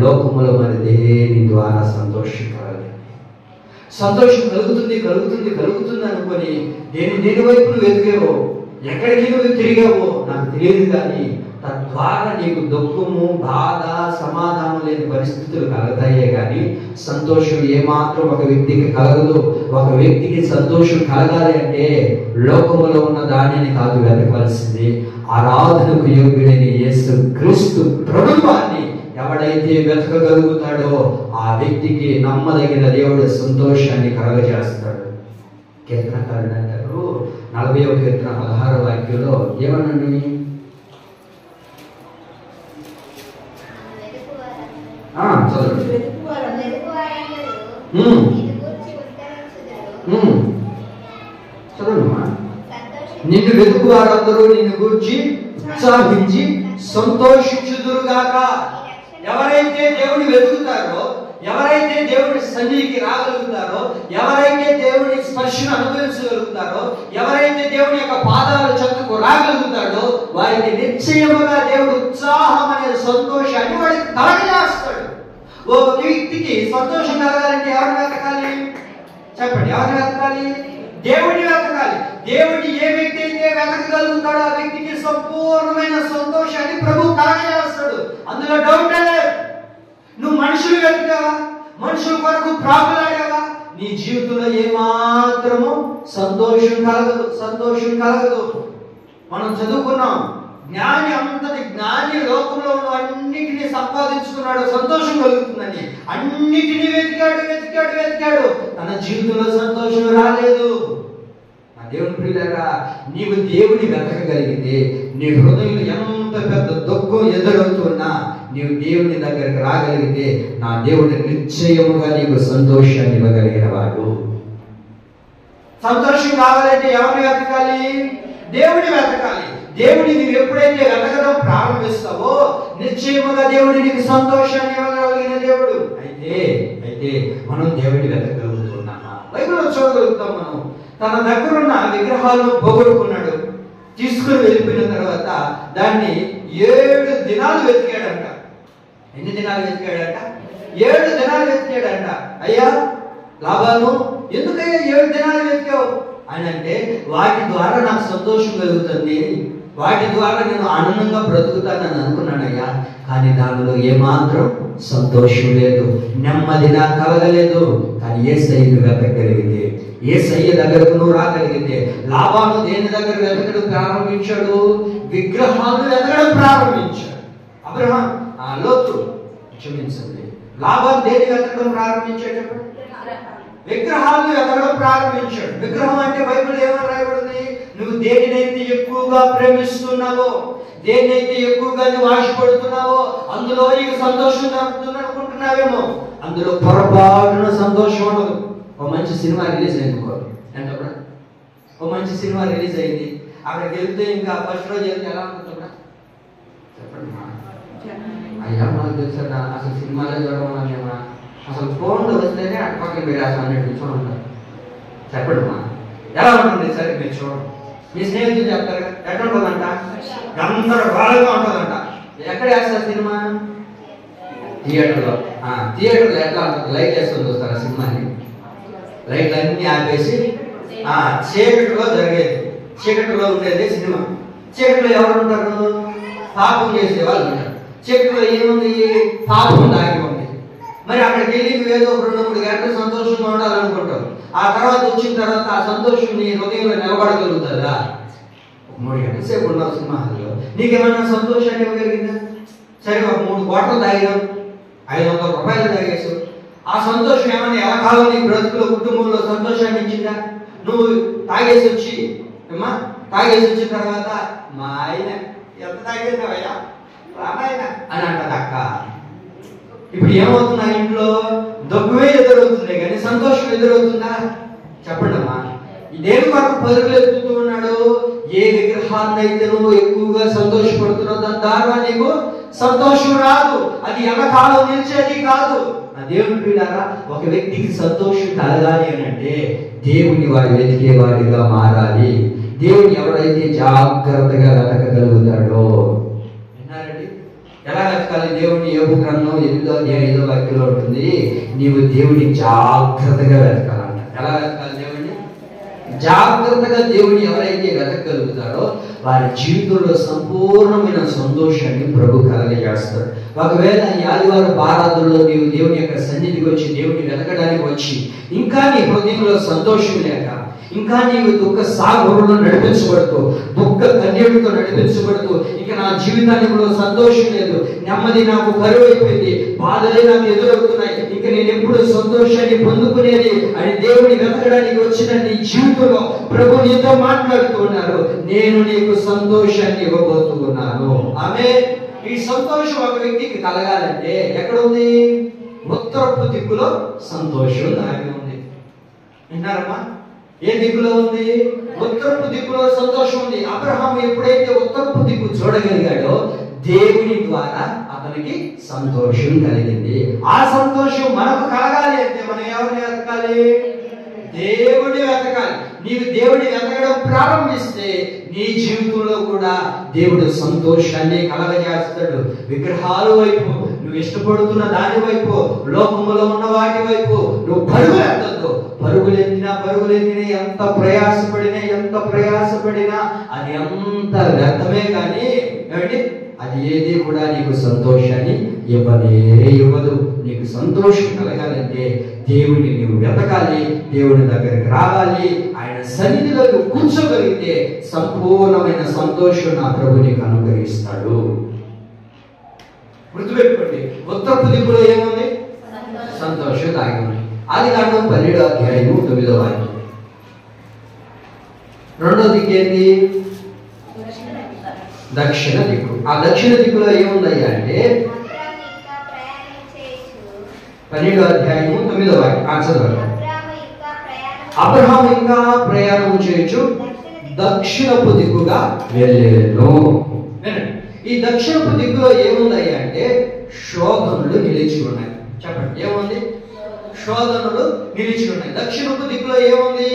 లోకములో మరి దేని ద్వారా సంతోషం కలగదు. సంతోషం కలుగుతుంది అనుకొని దేని వైపు నువ్వు ఎదిగావో, ఎక్కడికి నువ్వు తిరిగావో నాకు తెలియదు కానీ తద్వారా నీకు దుఃఖము, బాధ, సమాధానం లేని పరిస్థితులు కలుగుతాయే కానీ సంతోషం ఏమాత్రం ఒక వ్యక్తికి కలగదు. ఒక వ్యక్తికి సంతోషం కలగాలి అంటే లోకములో ఉన్న దానిని కాదు వెతకవలసింది, ఆరాధనకు యోగ్యుడైన యేసు క్రీస్తు ప్రభువాన్ని ఎవడైతే వెతకగలుగుతాడో ఆ వ్యక్తికి నమ్మదగిన దేవుడు సంతోషాన్ని కలగజేస్తాడు. కీర్తనకారుడు అంటారు 40వ కీర్తన 16వ వాక్యంలో ఏమన్నాడు? చదవమ్మా. నిన్ను వెతుకు వారందరూ నిన్ను గురించి ఉత్సాహించి సంతోషించుదురుగాక. ఎవరైతే దేవుని వెతుకుతారో, ఎవరైతే దేవుని సన్నిధికి రాగలుగుతారో, ఎవరైతే దేవుని స్పర్శను అనుభవించగలుగుతారో, ఎవరైతే దేవుని యొక్క పాదాల చెంతకు రాగలుగుతాడో వారికి నిశ్చయముగా దేవుడు ఉత్సాహం అనే సంతోషాన్ని వాడికి కలగజేస్తాడు. ఓ వ్యక్తికి సంతోషం కలగాలంటే ఎవరిని వెతకాలి? చెప్పండి, ఎవరిని వెతకాలి? దేవుడిని వెతకాలి. దేవుడిని ఏ వ్యక్తి అయితే వెతకగలుగుతాడో ఆ వ్యక్తికి సంపూర్ణమైన సంతోషాన్ని ప్రభు కలగజేస్తాడు. అందులో డౌట్ లేదు. నువ్వు మనుషులు వెతికావా, మనుషుల కొరకు ప్రాకులాడావా, నీ జీవితంలో ఏమాత్రము సంతోషం కలగదు. మనం చదువుకున్నాం, జ్ఞాని లోకంలో ఉన్న అన్నిటినీ సంపాదించుకున్నాడు, సంతోషం కలుగుతుందని. అన్నిటినీ వెతికాడు, తన జీవితంలో సంతోషం రాలేదు. నా దేవుని ప్రియులారా, నీవు దేవుని వెతకగలిగితే నీ హృదయంలో ఎంత పెద్ద దుఃఖం ఎదురవుతున్నా నీవు దేవుని దగ్గరికి రాగలిగితే నా దేవుడు నిశ్చయముగా నీకు సంతోషాన్ని ఇవ్వగలిగిన వాడు. సంతోషం కావాలంటే ఎవరిని వెతకాలి? దేవుని వెతకాలి. దేవుని నీవు ఎప్పుడైతే వెతకడం ప్రారంభిస్తావో నిశ్చయముగా దేవుడి నీకు సంతోషాన్ని ఇవ్వగలిగిన దేవుడు. అయితే మనం దేవుడిని వెతకగలుగుతున్నామా? బైబిల్లో చూడగలుగుతాం. మనం తన దగ్గర ఉన్న విగ్రహాలను పోగొట్టుకున్నాడు. తీసుకుని వెళ్ళిపోయిన తర్వాత దాన్ని 7 దినాలు వెతికాడంట. ఎన్ని దినాలు వెతికాడంట? 7 దినాలు వెతికాడంట. అయ్యా లాభాలు, ఎందుకయ్యా 7 దినాలు వెతికావు అని అంటే, వాటి ద్వారా నాకు సంతోషం కలుగుతుంది, వాటి ద్వారా నేను ఆనందంగా బ్రతుకుతానని అనుకున్నానయ్యా. కానీ దానిలో ఏమాత్రం సంతోషం లేదు, నెమ్మది నాకు కలగలేదు. కానీ యేసయ్యను వెతకగలిగితే, యేసయ్య దగ్గరకు నువ్వు రాగలిగితే, లాభాలు దేని దగ్గర వెతకడం ప్రారంభించాడు? విగ్రహాలను వెతకడం ప్రారంభించాడు. అబ్రహాం లోతు క్షమించండి, లాభాలు దేని వెతకడం ప్రారంభించాడు? విగ్రహాలను వెతకడం ప్రారంభించాడు. విగ్రహం అంటే బైబిల్ ఏమని రాయబడింది? నువ్వు దేనినైతే ఎక్కువగా ఎక్కువగా ప్రేమిస్తున్నావో, దేన్నైతే ఎక్కువగా నువ్వు ఆశపడుతున్నావో అందులో నీకు సంతోషం దొరుకుతుంది అనుకుంటున్నావేమో. అందులో పొరపాటున సంతోషం ఉండదు. ఒక మంచి సినిమా రిలీజ్ అయింది, ఎంతప్పుడు ఒక మంచి సినిమా రిలీజ్ అయింది, అక్కడికి వెళ్తే ఇంకా ఫస్ట్ రోజు వెళ్తే ఎలా అనుకుంటున్నా చెప్పండి. అయ్యా మాకు తెలుసా అసలు సినిమాలో చూడమన్నా మేము అసలు ఫోన్లో వస్తేనే అటుపక్కన మీరు అసలు అన్నట్టు కూర్చొని ఉంటారు. చెప్పండి మా ఎలా ఉంటుంది సరే మీరు చూడండి. మీ స్నేహితులు చెప్తారు ఎట్లా ఉంటుందంట, గందరగోళంగా ఉంటుందంట. ఎక్కడ వేస్తారు సినిమా? థియేటర్లో. థియేటర్లో ఎట్లా ఉంటుంది, లైట్ వేసుకొని చూస్తారా సినిమాని? లైట్లు అన్ని ఆపేసి చీకటిలో జరిగేది, చీకటిలో ఉండేది సినిమా. చీకటిలో ఎవరు ఉంటారు? పాపం చేసే వాళ్ళు ఉంటారు. చీకటిలో ఏముంది? పాపం దాగి ఉంది. మరి అక్కడికి వెళ్ళి నువ్వేదో 2-3 గంటలు సంతోషంగా ఉండాలనుకుంటావు. ఆ తర్వాత వచ్చిన తర్వాత ఆ సంతోషం నీ హృదయంలో నిలబడగలుగుతుందా? 3 గంటల సేపు ఉన్నావు సినిమా హాల్లో, నీకేమన్నా సంతోషాన్ని ఇవ్వగలిగిందా? సరే ఒక 3 కోట్లు తాగినావు, 500 రూపాయలు తాగేసావు. ఆ సంతోషం ఏమన్నా ఎలా కాలం నీ బ్రతుకులో కుటుంబంలో సంతోషాన్ని ఇచ్చిందా? నువ్వు తాగేసి వచ్చిన తర్వాత మా ఆయన ఎంత తాగేసావయ్యా రామాయణ అని అంటది అక్క. ఇప్పుడు ఏమవుతున్నా ఇంట్లో దగ్గువే ఎదురవుతుంది కానీ సంతోషం ఎదురవుతుందా? చెప్పండి అమ్మా. దేని వరకు పరుగులు ఎత్తుతూ ఉన్నాడు? ఏ విగ్రహాన్ని అయితే నువ్వు ఎక్కువగా సంతోషపడుతున్నావు దాని ద్వారా నీకు సంతోషం రాదు, అది ఎల్లకాలం నిలిచేది కాదు. ఆ దేవుని పిల్లారా, ఒక వ్యక్తికి సంతోషం కలగాలి అని అంటే దేవుని వాడు వెతికేవాడిగా మారాలి. దేవుని ఎవరైతే జాగ్రత్తగా వెతకగలుగుతాడో, విన్నారండి? ఎలా వెతకాలి దేవుని? యోబు గ్రంథం 8వ వాక్యంలో ఉంటుంది, నీవు దేవుని జాగ్రత్తగా వెతకాలంట. ఎలా వెతకాలి దేవుని? జాగ్రత్తగా దేవుని ఎవరైతే వెతకగలుగుతారో వారి జీవితంలో సంపూర్ణమైన సంతోషాన్ని ప్రభు కలగజేస్తాడు. ఒకవేళ ఈ ఆదివారం ఆరాధనలో నీవు దేవుని యొక్క సన్నిధికి వచ్చి దేవుని వెతకడానికి వచ్చి ఇంకా నీ హృదయంలో సంతోషం లేక, ఇంకా నీవు దుఃఖ సాగరంలో నడిపించబడుతూ, దుఃఖ కన్యలతో నడిపించబడుతూ, ఇక నా జీవితానికి సంతోషం లేదు, నెమ్మది నాకు కరువు అయిపోయింది, బాధలే నాకు ఎదురవుతున్నాయి, ఇక నేను ఎప్పుడు సంతోషాన్ని పొందుకునేది అని దేవుని వెతకడానికి వచ్చిన నీ జీవితంలో ప్రభు నీతో మాట్లాడుతున్నారు. నేను నీకు సంతోషాన్ని ఇవ్వబోతున్నాను. ఆమె ఈ సంతోషం ఒక వ్యక్తికి కలగాలంటే ఎక్కడ ఉంది? ఉత్తరపు దిక్కులో సంతోషం దాగి ఉంది. విన్నారమ్మా? ఏ దిక్కులో ఉంది? ఉత్తరపు దిక్కులో సంతోషం ఉంది. అబ్రహాము ఎప్పుడైతే ఉత్తరపు దిక్కు చూడగలిగాడో దేవుని ద్వారా అతనికి సంతోషం కలిగింది. ఆ సంతోషం మనకు కలగాలి అంటే మనం ఎవరిని వెతకాలి? దేవుడిని వెతకాలి. నీవు దేవుడిని వెతకడం ప్రారంభిస్తే నీ జీవితంలో కూడా దేవుడు సంతోషాన్ని కలగజేస్తాడు. విగ్రహాల వైపు నువ్వు ఇష్టపడుతున్న దాని వైపు, లోకములో ఉన్న వాటి వైపు నువ్వు పరుగులెత్తద్దు. పరుగులెత్తినా ఎంత ప్రయాసపడినా అది అంత వ్యర్థమే. కానీ ఏమిటి? అది ఏది కూడా నీకు సంతోషాన్ని ఇవ్వదు. నీకు సంతోషం కలగాలంటే దేవుని నీవు వెతకాలి, దేవుని దగ్గరికి రావాలి, ఆయన సన్నిధిలో నువ్వు కూర్చోగలిగితే సంపూర్ణమైన సంతోషం నా ప్రభు నీకు అనుగ్రహిస్తాడు. గుర్తుపెట్టుకోండి, ఉత్తరపు దిక్కులో ఏముంది? సంతోషం దాగి ఉంది. ఆదికాండం 12వ అధ్యాయము 9వ వాక్యం. రెండో దిక్కు ఏంటి? దక్షిణ దిక్కు. ఆ దక్షిణ దిక్కులో ఏముందయ్యా అంటే 12వ అధ్యాయము 9వ వాక్యం చదవండి. అబ్రహాము ఇంకా ప్రయాణం చేయొచ్చు దక్షిణపు దిక్కుగా వెళ్ళేను. ఈ దక్షిణపు దిక్కులో ఏముందయ్యా అంటే శోధనలు నిలిచి ఉన్నాయి. చెప్పండి, ఏముంది? శోధనలు నిలిచి ఉన్నాయి. దక్షిణపు దిక్కులో ఏముంది?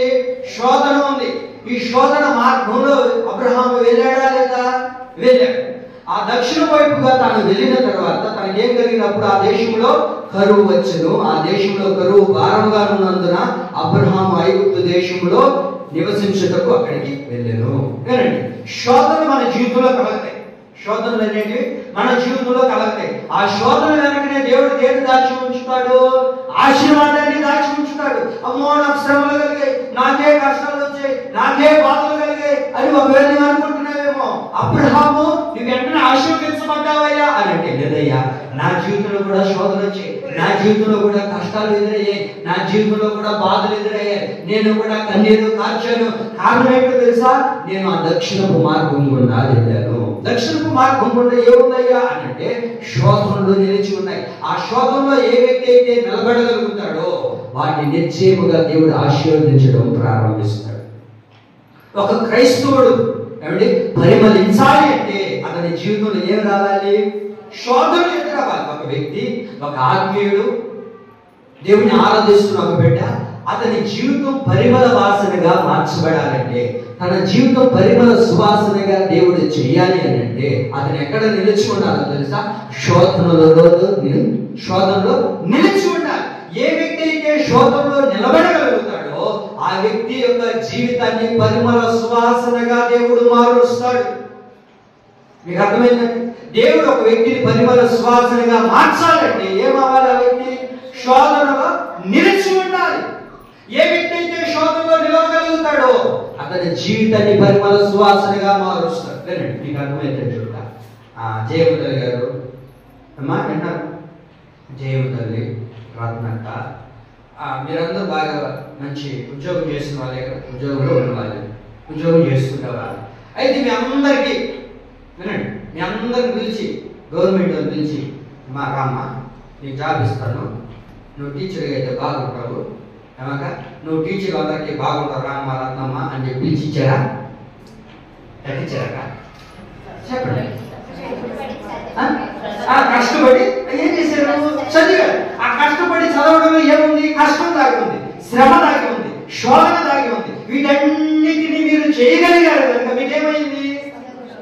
శోధన ఉంది. ఈ శోధన మార్గంలో అబ్రహాము వెళ్ళాడా లేదా? వెళ్ళాడు. ఆ దక్షిణ వైపుగా తాను వెళ్ళిన తర్వాత తనకేం కలిగినప్పుడు ఆ దేశంలో కరువు వచ్చెను. ఆ దేశంలో కరువు భారంగా ఉన్నందున అబ్రహాము ఐగుప్తు దేశంలో నివసించుటకు అక్కడికి వెళ్ళెను. వినండి, శోధన మన జీవితంలో కలుగుతాయి. శోధనలు అనేవి మన జీవితంలో కలుగుతాయి. ఆ శోధన వెనకనే దేవుడు దేన్ని దాచి ఉంచుతాడు? ఆశీర్వాదాన్ని దాచి ఉంచుతాడు. అమ్మో నాకు శ్రమలు కలిగాయి, నాకే కష్టాలు వచ్చాయి, నాకే బాధలు కలిగాయి అని ఒకవేళ నువ్వు అనుకుంటున్నావేమో. అబ్రహాము నువ్వు వెంటనే ఆశీర్వదించబడ్డావయ్యా అని అంటే, లేదయ్యా నా జీవితంలో కూడా శోధన వచ్చాయి, నా జీవితంలో కూడా కష్టాలు ఎదురయ్యాయి, నా జీవితంలో కూడా బాధలు ఎదురయ్యాయి, నేను కూడా కన్నీరు కార్చాను. కారణం ఏంటో తెలుసా? నేను ఆ దక్షిణపు మార్గం గుండా వెళ్ళాను. దక్షిణపు మార్గం గుండా ఏముందయ్యా అంటే శోధనలు నిలిచి ఉన్నాయి. ఆ శోధనలో ఏ వ్యక్తి అయితే నిలబడగలుగుతాడో వాటిని నిశ్చయముగా దేవుడు ఆశీర్వదించడం ప్రారంభిస్తాడు. ఒక క్రైస్తవుడు ఏమంటే పరిమళించాలి అంటే అతని జీవితంలో ఏం రావాలి? శోధనలు ఎదురవ్వాలి. ఒక వ్యక్తి, ఒక ఆత్మీయుడు, దేవుని ఆరాధిస్తున్న ఒక బిడ్డ, అతని జీవితం పరిమళ వాసనగా మార్చబడాలంటే, తన జీవితం పరిమళ సువాసనగా దేవుడు చేయాలి అని అంటే అతను ఎక్కడ నిలిచి ఉండాలో తెలుసా? శోధనలో నిలిచి ఉండాలి. ఏ వ్యక్తి అయితే శోధనలో నిలబడగలుగుతాడో ఆ వ్యక్తి యొక్క జీవితాన్ని పరిమళ సువాసనగా దేవుడు మారుస్తాడు. మీకు అర్థమైందండి? దేవుడు ఒక వ్యక్తిని పరిమళ సువాసనగా మార్చాలంటే ఏమవ్వాలి? ఆ వ్యక్తి శోధనలో నిలిచి ఉండాలి. ఏ వ్యక్తి అయితే శోధనలో నిలవగలుగుతాడో అతని జీవితాన్ని పరిమళ సువాసనగా మారుస్తాడు. వినండి, మీకు అర్థమైతే చూద్దా. జయముతల్లి గారు అమ్మా విన్నారు? జయముతల్లి, రత్నక్క, మీరందరూ బాగా మంచి ఉద్యోగం చేస్తున్న వాళ్ళే కదా, ఉద్యోగంలో ఉన్నవాళ్ళు, ఉద్యోగం చేసుకునే వాళ్ళు. అయితే మీ అందరికీ వినండి, మీ అందరిని పిలిచి, గవర్నమెంట్ పిలిచి, మా రామ్మ నీకు జాబ్ ఇస్తాను, నువ్వు టీచర్గా అయితే బాగుంటావు, ఏమక నువ్వు టీచర్ అందరికీ బాగుంటావు రామ్మ రత్నమ్మ అని చెప్పి పిలిచి ఇచ్చారా? ఇచ్చారా? చెప్పండి. కష్టపడి ఏం చేశారు? చదివారు. ఆ కష్టపడి చదవడంలో ఏముంది? కష్టం దాగి ఉంది, శ్రమ దాగి ఉంది, శోధన దాగి ఉంది. వీటన్నిటిని మీరు చేయగలిగారు కనుక మీకేమైంది?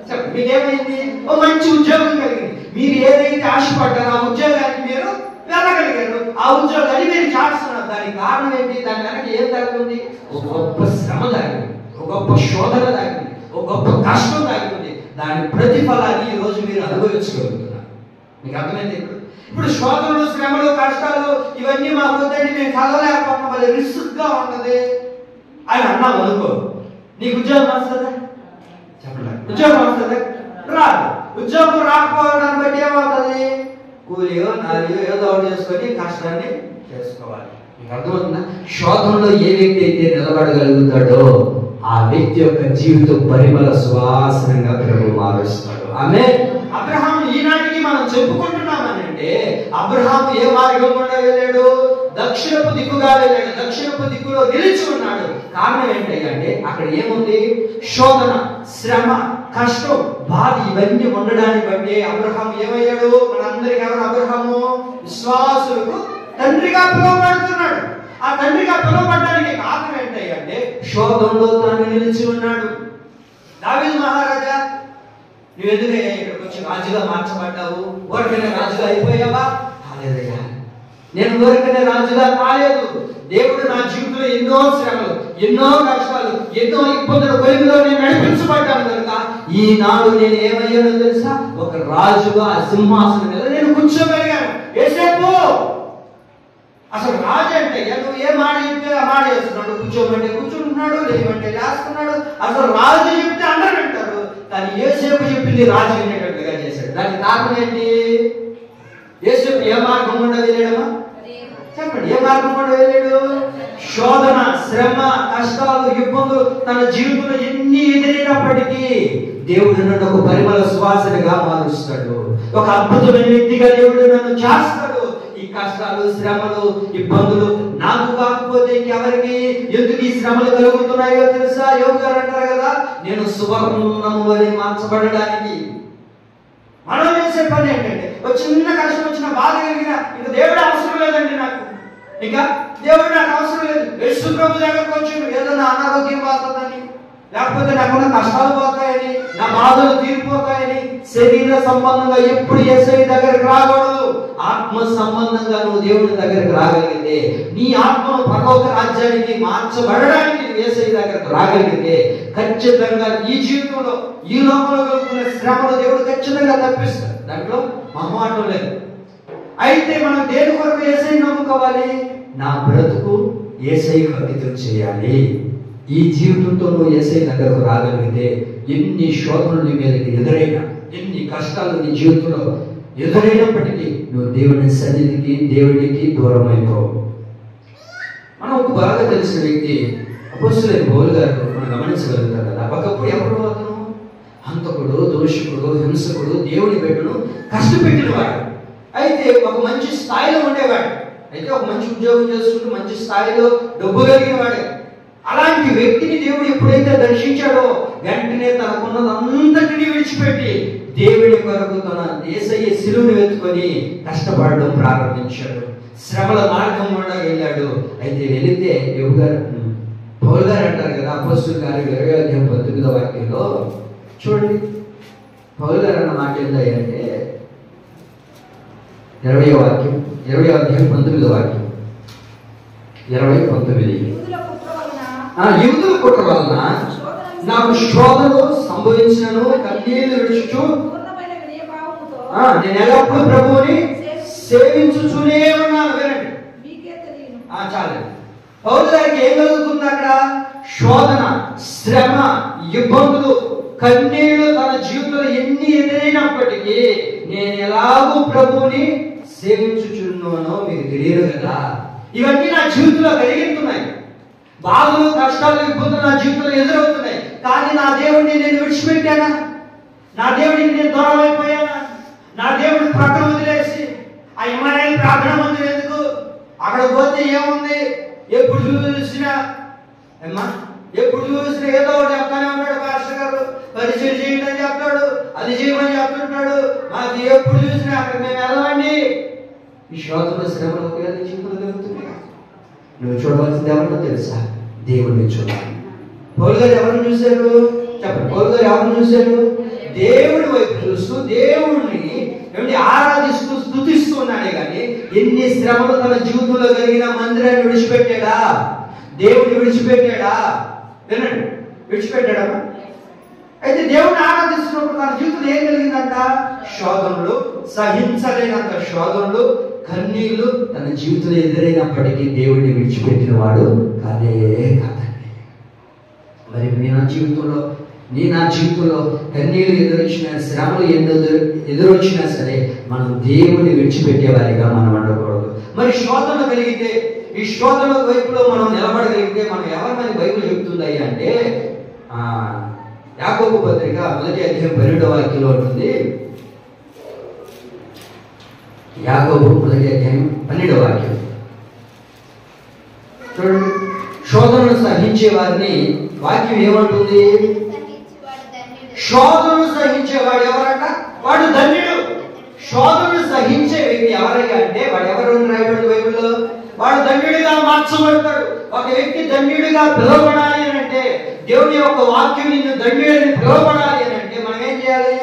చెప్పండి, మీకేమైంది? ఓ మంచి ఉద్యోగం కలిగింది. మీరు ఏదైతే ఆశపడ్డారో ఆ ఉద్యోగానికి మీరు వెళ్ళగలిగారు. ఆ ఉద్యోగాన్ని మీరు చేస్తున్నారు. దానికి కారణం ఏంటి? దాని వెనక ఏం దాగి ఉంది? ఒక గొప్ప శ్రమ దాగి ఉంది, ఒక గొప్ప శోధన దాగి ఉంది, ఒక గొప్ప కష్టం దాగి ఉంది. దాని ప్రతిఫలాన్ని ఈ రోజు మీరు అనుభవించగలుగుతున్నారు. మీకు అర్థమైంది? ఇప్పుడు శోధనలు, శ్రమలు, కష్టాలు ఇవన్నీ మాకు వద్దండి, మేము చదవలేకపోతున్నాం, మళ్ళీ రిస్క్గా ఉన్నది అని అన్నాం అనుకో, నీకు ఉద్యోగం వస్తుందా? చెప్పండి, ఉద్యోగం వస్తుందా? రాదు. ఉద్యోగం రాకపోవడాన్ని బట్టి ఏమవుతుంది? కూలియో నాలియో ఏదో ఒకటి చేసుకొని కష్టాన్ని చేసుకోవాలి. మీకు అర్థమవుతుందా? శోధనలో ఏ వ్యక్తి అయితే నిలబడగలుగుతాడో ఆ వ్యక్తి యొక్క జీవితం పరిమళ సువాసనంగా ప్రభు మారుస్తాడు. ఆమేన్. అబ్రహాం ఈనాటికి మనం చెప్పుకుంటున్నామని అంటే అబ్రహాం ఏ మార్గం గుండా వెళ్ళాడు? దక్షిణపు దిక్కుగా వెళ్ళాడు. దక్షిణపు దిక్కులో నిలిచి ఉన్నాడు. కారణం ఏంటంటే అక్కడ ఏముంది? శోధన, శ్రమ, కష్టం, బాధ ఇవన్నీ ఉండడాన్ని బట్టి అబ్రహాం ఏమయ్యాడు? మనందరికీ ఎవరు అబ్రహాము? విశ్వాసులకు తండ్రిగా పిలువబడుతున్నాడు. ఆ తండ్రిగా పిలువబడడానికి కారణం ఏంటంటే శోధనలో తాను నిలిచి ఉన్నాడు. దావీదు మహారాజా, నువ్వు ఎందుకయ్యా ఇక్కడికి వచ్చి రాజుగా మార్చబడ్డావు? ఊరికనే రాజుగా అయిపోయావా? కాలేదయ్యా, నేను ఊరికనే రాజుగా కాలేదు. దేవుడు నా జీవితంలో ఎన్నో శ్రమలు, ఎన్నో కష్టాలు, ఎన్నో ఇబ్బందుల వెలుగులో నేను నడిపించబడ్డాను కనుక ఈనాడు నేను ఏమయ్యానో తెలుసా? ఒక రాజుగా సింహాసనం మీద నేను కూర్చోగలిగాను. ఏసేపు అసలు రాజు అంటే నువ్వు ఏ మాట చెప్తే ఆ మాట చేస్తున్నాడు. కూర్చోమంటే కూర్చుంటున్నాడు, లేవంటే లేస్తున్నాడు. అసలు రాజు చెప్తే అందరూ వింటారు, కానీ యేసేపు చెప్పింది రాజు వినేటట్టుగా చేశాడు. దానికి కారణం ఏంటి? యేసేపు ఏ మార్గం గుండా వెళ్ళాడమ్మా? చెప్పండి, ఏ మార్గం గుండా వెళ్ళాడు? శోధన, శ్రమ, కష్టాలు, ఇబ్బందులు తన జీవితంలో ఎన్ని ఎదిరినప్పటికీ దేవుడు నన్ను ఒక పరిమళ సువాసనగా మారుస్తాడు. ఒక అద్భుతమైన వ్యక్తిగా దేవుడు నన్ను చేస్తాడు. ఈ కష్టాలు, శ్రమలు, ఇబ్బందులు నాకు కాకపోతే ఇంకెవరికి ఎందుకు ఈ శ్రమలు కలుగుతున్నాయో తెలుసా? యోగు గారు అంటారు కదా, నేను సువర్ణము వలె మార్చబడడానికి. మనం చేసే పని ఏంటంటే ఒక చిన్న కష్టం వచ్చిన, బాధ కలిగినా ఇంకా దేవుడు అవసరం లేదండి నాకు, ఇంకా దేవుడు నాకు అవసరం లేదు. యేసు ప్రభు దగ్గరకు వచ్చి ఏదైనా అనారోగ్యం పోతుందని, లేకపోతే నాకున్న కష్టాలు పోతాయని, నా బాధలు తీరిపోతాయని శరీర సంబంధంగా ఎప్పుడు యేసయ్య దగ్గరికి రాకూడదు. ఆత్మ సంబంధంగా నువ్వు దేవుని దగ్గరికి రాగలిగితే, నీ ఆత్మను పరలోక రాజ్యానికి మార్చబడడానికి నువ్వు యేసయ్య దగ్గరికి రాగలిగితే ఖచ్చితంగా ఈ జీవితంలో, ఈ లోకంలో కలుగుతున్న శ్రమలు దేవుడు ఖచ్చితంగా తప్పిస్తాడు. దాంట్లో మొహమాటం లేదు. అయితే మనం దేని కొరకు యేసయ్యని నమ్ముకోవాలి? నా బ్రతుకు యేసయ్యకు అంకితం చేయాలి. ఈ జీవితంతో నువ్వు యేసయ్య దగ్గరకు రాగలిగితే ఎన్ని శోధనలు నీ మీదకి ఎదురైనా, ఎన్ని కష్టాలు నీ జీవితంలో ఎదురైనప్పటికీ నువ్వు దేవుని సన్నిధికి దేవుడికి దూరం అయిపోవు. మనం ఒక బాగా తెలిసిన వ్యక్తి అపోస్తలుడైన పౌలు గారు మనం గమనించగలుగుతారు కదా. ఒకప్పుడు ఎవరు అతను? హంతకుడు, దోషకుడు, హింసకుడు, దేవుని బిడ్డను కష్టపెట్టినవాడు. అయితే ఒక మంచి స్థాయిలో ఉండేవాడు. అయితే ఒక మంచి ఉద్యోగం చేసుకుంటూ మంచి స్థాయిలో డబ్బు కలిగిన వాడే. అలాంటి వ్యక్తిని దేవుడు ఎప్పుడైతే దర్శించాడో వెంటనే తనకున్నదంతటిని విడిచిపెట్టి దేవుడి కొరకు తన యేసయ్య శిలువను వెతుకొని కష్టపడడం ప్రారంభించాడు. శ్రమల మార్గం గుండా వెళ్ళాడు. అయితే వెళితే పౌలు గారు అంటారు కదా, అపోస్తలుల కార్యాలు 20:19 వాక్యంలో చూడండి. పౌలు గారు అన్న మాట ఏంటంటే 20వ వాక్యం, 20:19 వాక్యం, 20:19 యూదుల కుట్ర వలన నాకు శోధనలు సంభవించినను కన్నీళ్లు విడుచుచు నేను ఎల్లప్పుడూ ప్రభువుని సేవించుచునే ఉన్నాను. వినండి, చాలు. పౌలు గారికి ఏం కలుగుతుంది అక్కడ? శోధన, శ్రమ, ఇబ్బందులు, కన్నీళ్లు తన జీవితంలో ఎన్ని ఎదురైనప్పటికీ నేను ఎలాగూ ప్రభువుని సేవించుచున్నానో మీకు తెలియదు కదా. ఇవన్నీ నా జీవితంలో కలిగిస్తున్నాయి. బాధలు, కష్టాలు, ఇబ్బందులు నా జీవితంలో ఎదురవుతున్నాయి. కానీ నా దేవుడిని నేను విడిచిపెట్టానా? నా దేవుడికి నేను దూరం అయిపోయానా? నా దేవుడి ప్రక్కన వదిలేసి ఆ హిమాలయ ప్రార్థన మందిరం ఎందుకు? అక్కడ పోతే ఏముంది? ఎప్పుడు చూసినా ఏదో ఒకటి చెప్తానే ఉంటాడు. పాస్టర్ గారు పరిచయం చేయండి అని చెప్తాడు, అది చేయమని చెప్తుంటాడు. మాకు ఎప్పుడు చూసినా అక్కడ మేము వెళ్ళమండి. ఈ శోధన శ్రమలు జీవితంలో జరుగుతున్నాయి. నువ్వు చూడవలసింది ఎవరినో తెలుసా? దేవుడిని చూడాలి. పౌలు గారు ఎవరిని చూశారు? చెప్పండి. పౌలు గారు ఎవరిని చూశారు? దేవుడి వైపు చూస్తూ దేవుడిని ఆరాధిస్తూ స్తుతిస్తూ ఉన్నాడే కానీ ఎన్ని శ్రమలు తన జీవితంలో కలిగిన మందిరాన్ని విడిచిపెట్టాడా? దేవుడిని విడిచిపెట్టాడా? వినండి, విడిచిపెట్టాడా? అయితే దేవుడిని ఆరాధిస్తున్నప్పుడు తన జీవితంలో ఏం కలిగిందంట? శోధనలు, సహించలేనంత శోధనలు, కన్నీళ్లు తన జీవితంలో ఎదురైనప్పటికీ దేవుడిని విడిచిపెట్టిన వాడు కాదే కాదండి. మరి నా జీవితంలో కన్నీళ్లు ఎదురొచ్చినా, శ్రమలు ఎదురొచ్చినా సరే మనం దేవుడిని విడిచిపెట్టే వారిగా మనం ఉండకూడదు. మరి శోధన కలిగితే, ఈ శోధన వైపులో మనం నిలబడగలిగితే మనం ఎవరిమని బైబిల్ చెప్తుంది అంటే యాకోబు పత్రిక 1:12 వాక్యంలో ఉంటుంది. యాకోబు 1:12 వాక్యం చూడండి. శోధనను సహించే వారిని వాక్యం ఏమంటుంది? శోధనను సహించేవాడు ఎవరట? వాడు ధన్యుడు. శోధనను సహించే వ్యక్తి ఎవరయ్యా అంటే వాడు ఎవరు రాయబడి బైబిల్లో? వాడు ధన్యుడిగా మార్చబడతాడు. ఒక వ్యక్తి ధన్యుడిగా పిలువబడాలి అని అంటే, దేవుని యొక్క వాక్యం నిన్ను ధన్యుడిని పిలువబడాలి అని అంటే మనం ఏం చేయాలి?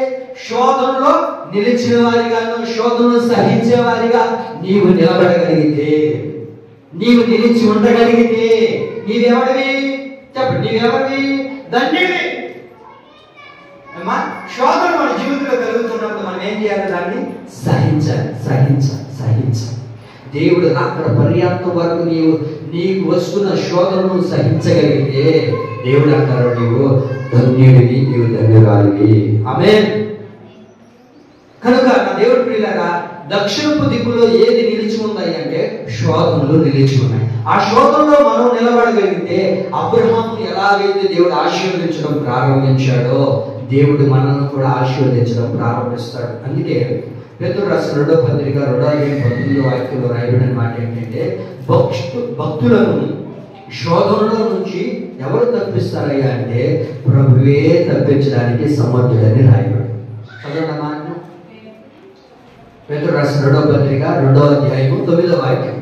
శోధనలో నిలిచిన వారిగాను, శోధనను సహించే వారిగా నీవు నిలబడగలిగితే, నీవు నిలిచి ఉండగలిగితే నీవెవడివి? చెప్పండి, నీవెవరివి? ధన్యుడివి. శోధన మన జీవితంలో కలుగుతున్నప్పుడు మనం ఏం చేయాలి? దాన్ని సహించాలి. దేవుడు అక్కడ పర్యాప్తం వరకు నీకు వస్తున్న శోధనను సహించగలిగితే దేవుడు అంటారు నీవు ధన్యుడివి, నీవు ధన్యురాలివి. ఆమేన్. కనుక నా దేవుడి ప్రియులారా, దక్షిణపు దిక్కులో ఏది నిలిచి ఉన్నాయి అంటే శోధనలు నిలిచి ఉన్నాయి. ఆ శోధనలో మనం నిలబడగలిగితే అబ్రహామును ఎలాగైతే దేవుడు ఆశీర్వదించడం ప్రారంభించాడో దేవుడు మనల్ని కూడా ఆశీర్వదించడం ప్రారంభిస్తాడు. అందుకే పేతురు రాసిన 2వ పత్రిక 2:19 వాక్యంలో రాయబడిన మాట ఏంటంటే భక్తులను శోధనలో నుంచి ఎవరు తప్పిస్తారయ్యా అంటే ప్రభువే తప్పించడానికి సమర్థుడని రాయబడి. చదవండి మాట. పేతురు రాసిన 2వ పత్రిక 2వ అధ్యాయం 9వ వాక్యం.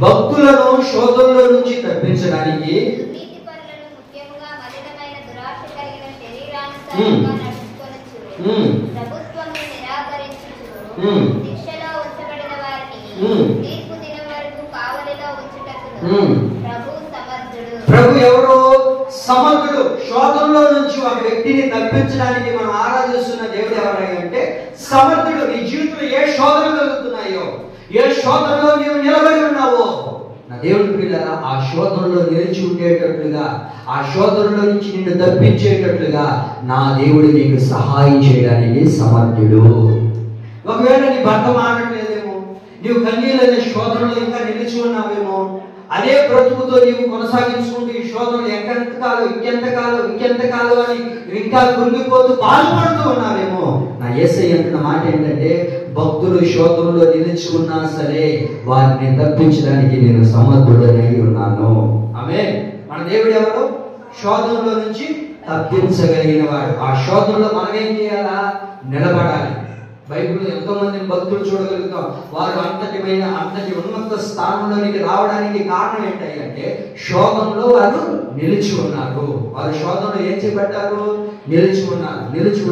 భక్తులను శోధనలో నుంచి తప్పించడానికి ప్రభు ఎవరు? సమర్థుడు. శోధనలో నుంచి ఒక వ్యక్తిని తప్పించడానికి మనం ఆరాధిస్తున్న దేవుడు ఎవరంటే సమర్థుడు. నీ జీవితంలో ఏ శోధన కలుగుతున్నాయో, ఏ శోధనలో నీవు నిలబడి ఉన్నావో నా దేవుని పిల్లరా, ఆ శోధనలో నిలిచి ఉండేటట్లుగా, ఆ శోధనలో నుంచి నిన్ను తప్పించేటట్లుగా నా దేవుడు నీకు సహాయం చేయడానికి సమర్థుడు. ఒకవేళ నీ భర్త మారట్లేదేమో, నీవు కన్నీళ్ళనే శోధనలో ఇంకా నిలిచి ఉన్నావేమో, అదే బ్రతుకుతో నీవు కొనసాగించుకుంటూ ఈ శోధనలు ఇంకెంతకాలం అని ఇంకా కృంగిపోతూ బాధపడుతూ ఉన్నావేమో, నా యేసయ్య అంటున్న మాట ఏంటంటే, భక్తులు శోధనలో నిలిచి ఉన్నా సరే వారిని తప్పించడానికి నేను సమర్థుడనై ఉన్నాను. ఆమేన్. మన దేవుడు ఎవరు? శోధనలో నుంచి తప్పించగలిగిన వాడు. ఆ శోధనలో మనం ఏం చేయాలా? నిలబడాలి. బైబిల్లో ఎంతో మంది భక్తులు చూడగలుగుతాం. వారు అంతటి ఉన్నత స్థానంలోనికి రావడానికి కారణం ఏంటంటే శోధనలో వారు నిలిచి ఉన్నారు. వారు శోధనలో ఏం చేపట్టారు? నిలిచి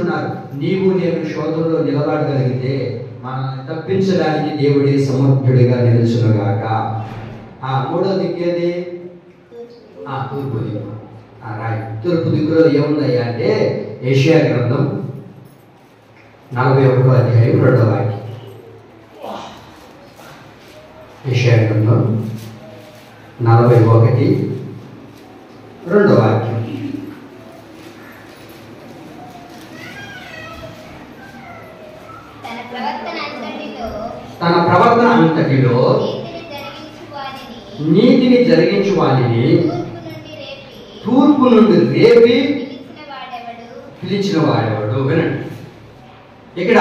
ఉన్నారు. నీవు నేను శోధనలో నిలబడగలిగితే మనల్ని తప్పించడానికి దేవుడే సమర్థుడిగా నిలుచునుగాక. మూడో దిక్కేది తూర్పు దిక్కు. తూర్పు దిక్కులో ఏముందయ్యా అంటే యెషయా గ్రంథం 41వ అధ్యాయం 2వ వాక్యం. యెషయా గ్రంథం 41 2వ వాక్యం. తన ప్రవర్తన అంతటిలో నీతిని జరిగించు వారిని తూర్పు నుండి రేపి పిలిచిన వాడెవడు. వినండి, ఇక్కడ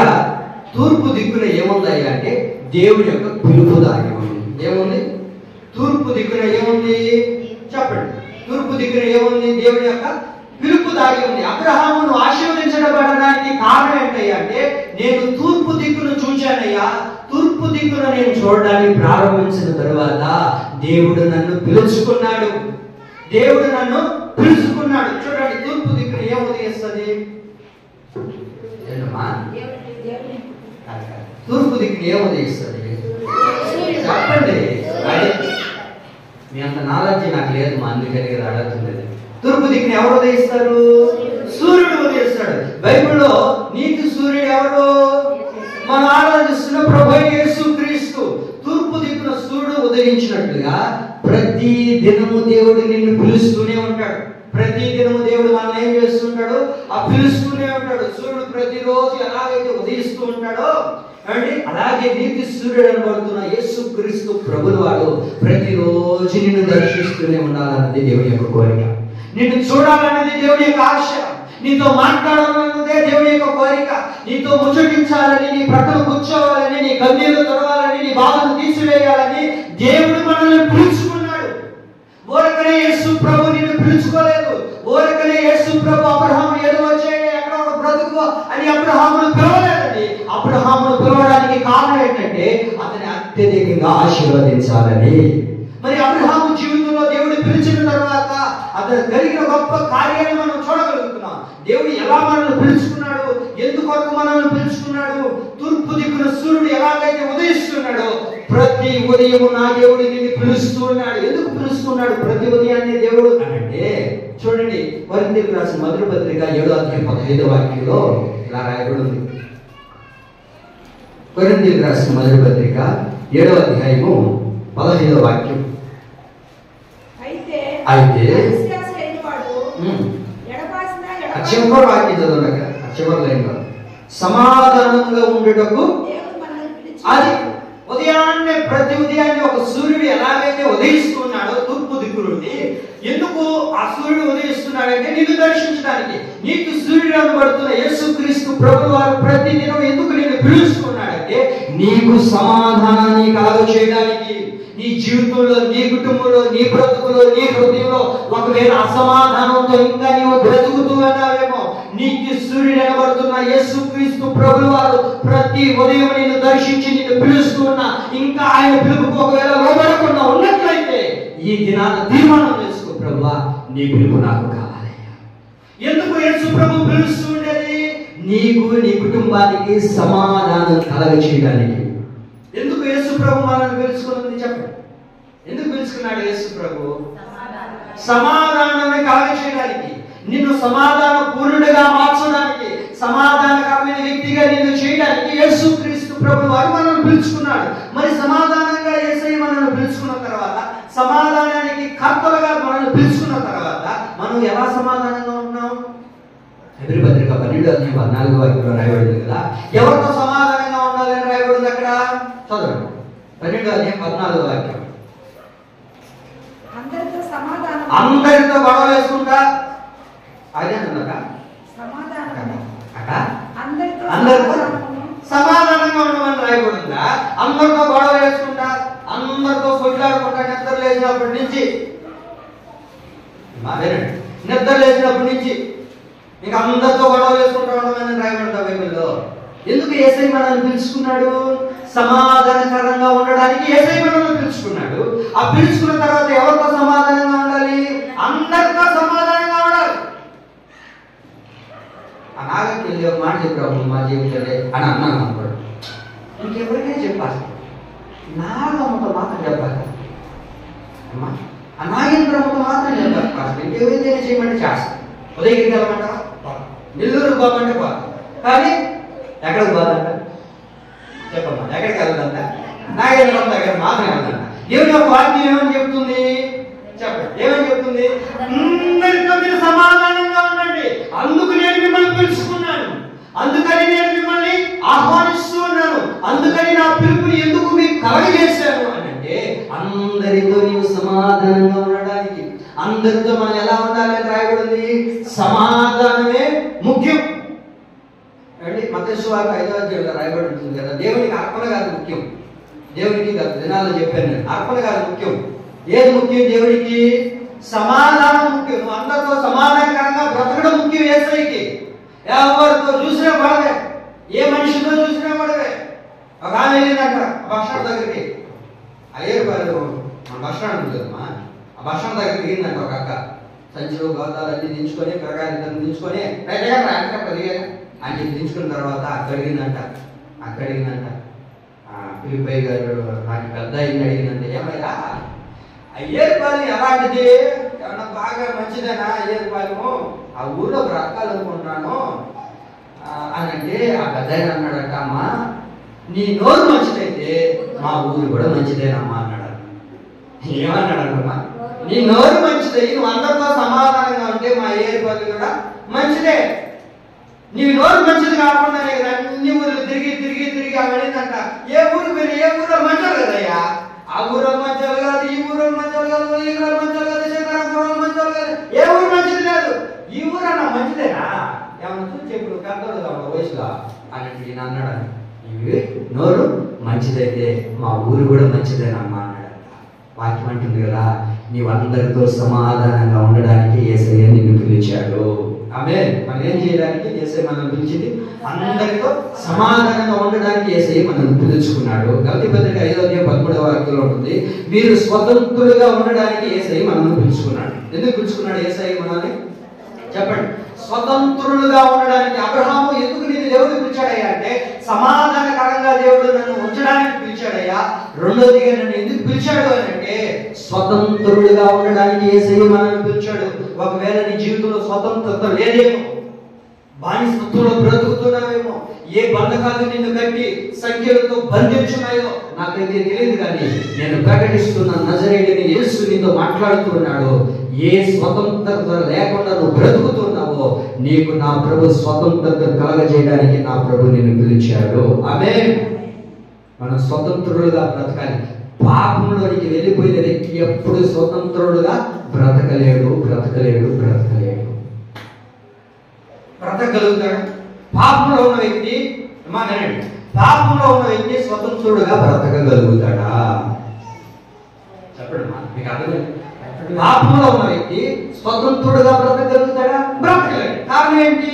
తూర్పు దిక్కున ఏముందయ్యా అంటే దేవుడి యొక్క పిలుపు దాగి ఉంది. ఏముంది? తూర్పు దిక్కున ఏముంది? చెప్పండి. తూర్పు దిక్కున ఏముంది? దేవుడి యొక్క పిలుపు దాగి ఉంది. అబ్రహామును ఆశీర్వదించబడడానికి కారణం ఏంటయ్యా అంటే, నేను తూర్పు దిక్కును చూచానయ్యా. తూర్పు దిక్కున నేను చూడడానికి ప్రారంభించిన తరువాత దేవుడు నన్ను పిలుచుకున్నాడు. చూడండి, తూర్పు దిక్కున ఏం ఉదయిస్తుంది? తూర్పు దిక్కున ఏం ఉదయిస్తుంది? చెప్పండి. మీ అంత నాలెడ్జ్ నాకు లేదు, మా అందుకని అడుగుతుంది. తూర్పు దిక్కున ఎవరు ఉదయిస్తారు? సూర్యుడు ఉదయిస్తాడు. బైబిల్లో నీతి సూర్యుడు ఎవరు? మనం ఆరాధిస్తున్న ప్రభువైన యేసుక్రీస్తు. తూర్పు దిక్కున సూర్యుడు ఉదయించినట్లుగా ప్రతి దినము దేవుడు నిన్ను పిలుస్తూనే ఉంటాడు. ప్రతి దినము దేవుడు మనం ఏం చేస్తుంటాడు? పిలుస్తూనే ఉంటాడు. సూర్యుడు ప్రతిరోజు ఎలాగైతే ఉదయిస్తూ ఉంటాడో అండి, అలాగే నీతి సూర్యుడు అనబడుతున్న యేసుక్రీస్తు ప్రభువు వాడు ప్రతిరోజు నిన్ను దర్శిస్తూనే ఉండాలన్నది దేవుడి యొక్క కోరిక. నిన్ను చూడాలన్నది దేవుడి యొక్క ఆశ. నీతో మాట్లాడాలన్నదే దేవుడి యొక్క కోరిక. నీతో ముచ్చటించాలని, నీ ప్రక్కన కూర్చోవాలని, నీ కన్నీళ్లు తొడవాలని, నీ బాధను తీసివేయాలని దేవుడు మనల్ని పిలుచుకున్నాడు. ఊరకనే యేసు ప్రభు నిన్ను పిలుచుకోలేదు. ఊరకనే యేసు ప్రభు అబ్రహాము ఏదో వచ్చేయండి ఎక్కడ ఒక బ్రతుకు అని అబ్రహామును పిలవలేదండి. అబ్రహామును పిలవడానికి కారణం ఏంటంటే అతని అత్యధికంగా ఆశీర్వదించాలని. మరి అబ్రహాము జీవితంలో దేవుడు పిలిచిన తర్వాత అతను జరిగిన గొప్ప కార్యాన్ని మనం చూడగలుగుతున్నాం. దేవుడు ఎలా మనల్ని పిలుచుకున్నాడు, ఎందుకొరకు మనల్ని పిలుచుకున్నాడు? తూర్పు దిక్కున సూర్యుడు ఎలాగైతే ఉదయిస్తున్నాడో ప్రతి ఉదయం నా దేవుడు నిన్ను పిలుస్తూ ఉన్నాడు. ఎందుకు పిలుస్తున్నాడు ప్రతి ఉదయాన్ని దేవుడు అంటే, చూడండి, కొరింథీయులకు రాసిన మొదటి పత్రిక 7వ అధ్యాయం 15వ వాక్యంలో ఇలా రాయబడి ఉంది. కొరింథీయులకు రాసిన మొదటి పత్రిక 7వ అధ్యాయము 15వ వాక్యం. అయితే చివరి వాక్యం చదవండి. చివరి లైన్లో సమాధానంగా ఉండేటకు అది ఉదయాన్నే ప్రతి ఉదయాన్నే ఒక సూర్యుడు ఎలాగైతే ఉదయిస్తున్నాడో తూర్పు దిక్కు నుండి, ఎందుకు ఆ సూర్యుడు ఉదయిస్తున్నాడంటే నిన్ను దర్శించడానికి. నీకు సూర్యుడు అనబడుతున్న యేసుక్రీస్తు ప్రభువు వారు ప్రతి దినం ఎందుకు నిన్ను పిలుస్తున్నాడంటే నీకు సమాధానాన్ని కలుగజేయడానికి. నీ జీవితంలో, నీ కుటుంబంలో, నీ బ్రతుకులో, నీ హృదయంలో ఒకవేళ అసమాధానంతో ఇంకా నీవు బ్రతుకుతూ ఉన్నావేమో, నీకు సూర్యుడు అనబడుతున్న యేసుక్రీస్తు ప్రభువు వారు ప్రతి ఉదయం నిన్ను దర్శించి నిన్ను పిలుస్తూ ఉన్నా, ఇంకా ఆయన పిలుపుకు ఒకవేళ లోబడకుండా ఉన్నట్లయితే ఈ దినాన తీర్మానం చేసుకో, ప్రభువా నీ పిలుపు నాకు కావాలి. ఎందుకు యేసు ప్రభు పిలుస్తూ ఉండేది? నీకు, నీ కుటుంబానికి సమాధానం కలగచేయడానికి. ఎందుకు యేసు ప్రభు మనల్ని పిలుచుకున్నది చెప్పండి. ఎందుకు పిలుచుకున్నాడు యేసు ప్రభు? సమాధానాన్ని కలగచేయడానికి, నిన్ను సమాధాన పూర్ణుడిగా మార్చడానికి, సమాధానకరమైన వ్యక్తిగా నిన్ను చేయడానికి యేసుక్రీస్తు ప్రభు వారు మనల్ని పిలుచుకున్నాడు. మరి సమాధానంగా యేసయ్య మనల్ని పిలుచుకున్న తర్వాత మనం ఎలా సమాధానంగా ఉన్నాం? హెబ్రీ పత్రిక 12:14 రాయబడింది కదా, ఎవరితో సమాధానంగా ఉండాలని రాయబడింది అక్కడ. చదవండి 12:14. అందరితో గొడవ వేసుకుంటా అదే అన్నారా? అందరితో సమాధానంగా ఉండమని రాయబడిందా? అందరితో గొడవ వేసుకుంటా, అందరితో కొట్లాడుకుంటా నిద్ర లేచినప్పటి నుంచి, నిద్ర లేచినప్పటి నుంచి ఇంకా అందరితో గొడవ వేసుకుంటా ఉండమని రాయబడ్డా బైబిల్లో. ఎందుకు యేసయ్య మనల్ని పిలుచుకున్నాడు? సమాధానకరంగా ఉండడానికి యేసయ్య మనల్ని పిలుచుకున్నాడు. ఆ పిలుచుకున్న తర్వాత ఎవరితో సమాధానంగా ఉండాలి? అందరితో సమాధానంగా ఉండాలి. ఆ నాగకి వెళ్ళి ఒక మాట చెప్పాము, మా జీవితంలో అని అన్నాను అనుకోడు, ఇంకెవరికైనా చెప్పాలి, నాగమ్మతో మాత్రం చెప్పాలి, అమ్మా ఆ నాగేంద్రమ్మతో మాత్రం చెప్పాలి. ఫస్ట్ ఇంకెవరికైనా చేయమంటే చేస్తాను. ఉదయగిరికి వెళ్ళమంట, నెల్లూరు పోమంటే పోతాం, కానీ ఎక్కడికి పోదంట చెప్పమ్మా, ఎక్కడికి వెళ్ళదంట? నాగేంద్రం దగ్గర మాత్రం వెళ్ళదంట. దేవుని యొక్క వాక్యం ఏమని చెప్తుంది చెప్పండి, ఏమని చెప్తుంది? అందరితో మీరు సమాధానంగా ఉండండి, అందుకు నేను మిమ్మల్ని పిలుచుకున్నాను, అందుకని నేను మిమ్మల్ని ఆహ్వానిస్తూ ఉన్నాను, అందుకని నా పిలుపుని ఎందుకు మీకు కలగజేశాను అని అంటే, అందరితో నీవు సమాధానంగా ఉండడానికి. అందరితో మనం ఎలా ఉండాలని రాయబడింది? సమాధానమే ముఖ్యం. మత్తయి సువార్త 5వ అధ్యాయంలో రాయబడి ఉంటుంది కదా, దేవునికి అర్పణ కాదు ముఖ్యం. దేవునికి గత దినాల్లో చెప్పాను నేను, అర్పణ కాదు ముఖ్యం. ఏది ముఖ్యం? దేవునికి సమాధానం ముఖ్యం. నువ్వు అందరితో సమాధానకరంగా బ్రతకడం ముఖ్యం. యేసయ్యకి ఎవరితో చూసినా పడదే, ఏ మనిషితో చూసినా పడదే. ఒక ఆమె వెళ్ళిందంట బస్ స్టాండ్ దగ్గరికి, అయ్యేరు మన బస్ స్టాండ్ ఉంది కదమ్మా, ఆ బస్ స్టాండ్ దగ్గరికి దిగిందంట ఒక అక్క. సంచులు గోతాలు అన్ని దించుకొని, పిల్లగాయలు దించుకొని అన్ని దించుకున్న తర్వాత అక్కడిగిందంట పిలిపై గారు నాకు పెద్ద అయింది అడిగిందంటే, ఏమైనా అయ్యేరుపాలెం ఎలాంటిది, ఏమన్నా బాగా మంచిదేనా అయ్యేరుపాలెము, ఆ ఊళ్ళో బ్రతకాలనుకుంటున్నాను అని అంటే, ఆ పెద్ద ఆయన అన్నాడట, అమ్మా నీ నోరు మంచిదైతే మా ఊరు కూడా మంచిదేనమ్మా అన్నాడు. ఏమన్నాడమ్మా? నీ నోరు మంచిదై నువ్వు అందరితో సమాధానంగా ఉంటే మా ఏరుపాలెం కూడా మంచిదే. నీ నోరు మంచిది కాకుండా అన్ని ఊర్లు తిరిగి తిరిగి తిరిగి వెళ్ళిందంట. ఏ ఊరు మీరు, ఏ ఊరో మంచాలు కదయ్యా, ఆ ఊరో మంచాలు కాదు, ఈ ఊరో మంచాలు కాదు, ఈ ఊరో మంచాలు కాదు, శంకరాపురం మంచాలు కాదు, ఏ ఊరు మంచిది లేదు. ఈ ఊరు అన్న మంచిదేనా? ఏమన్నా చూసి చెప్పు పెద్దలు కాదు వయసులో అన్నట్టు ఈయన అన్నాడు. ఇవి నోరు మంచిదైతే మా ఊరు కూడా మంచిదేనమ్మా అన్నాడంట. వాక్యం అంటుంది కదా, నీవందరితో సమాధానంగా ఉండడానికి యేసయ్య నిన్ను పిలిచాడు. ఆమేన్. మనం ఏం చేయడానికి యేసయ్య మనల్ని పిలిచింది? అందరితో సమాధానంగా ఉండడానికి యేసయ్య మనల్ని పిలుచుకున్నాడు. గలతీ పత్రిక 5వ అధ్యాయం 13వ వాక్యంలో ఉంటుంది, మీరు స్వతంత్రులుగా ఉండడానికి యేసయ్య మనల్ని పిలుచుకున్నాడు. ఎందుకు పిలుచుకున్నాడు యేసయ్య మనల్ని? చెప్పండి. స్వతంత్రులుగా ఉండడానికి. అబ్రహాము ఎందుకు నేను దేవుడు పిలిచాడయ్యా అంటే, సమాధానకరంగా దేవుడు నన్ను ఉంచడానికి పిలిచాడయ్యా. రెండోదిగా నన్ను ఎందుకు పిలిచాడు అని అంటే, స్వతంత్రులుగా ఉండడానికి యేసయ్య మనల్ని పిలిచాడు. ఒకవేళ నీ జీవితంలో స్వతంత్రత లేదేమో, బానిసత్వంలో బ్రతుకుతున్నావేమో, ఏ బంధకాలు నిన్ను కట్టి సంఖ్యలతో బంధించున్నాయో నాకైతే తెలియదు, కానీ నేను ప్రకటిస్తున్న నజరేయుడైన యేసు నీతో మాట్లాడుతున్నాడు. ఏ స్వతంత్రత లేకుండా నువ్వు బ్రతుకుతున్నావో నీకు నా ప్రభు స్వతంత్రత కలగజేయడానికి నా ప్రభు నిన్ను పిలిచాడు. ఆమేన్. మనం స్వతంత్రులుగా బ్రతకాలి. పాపంలోనికి వెళ్ళిపోయిన వ్యక్తి ఎప్పుడు స్వతంత్రుడుగా బ్రతకలేడు. బ్రతకగలుగుతాడు. పాపంలో ఉన్న వ్యక్తి స్వతంత్రుడుగా బ్రతకగలుగుతాడా? చెప్పండి మీకు అర్థమైంది. పాపంలో ఉన్న వ్యక్తి స్వతంత్రుడుగా బ్రతకగలుగుతాడా? బ్రతకలేడు. కారణం ఏంటి?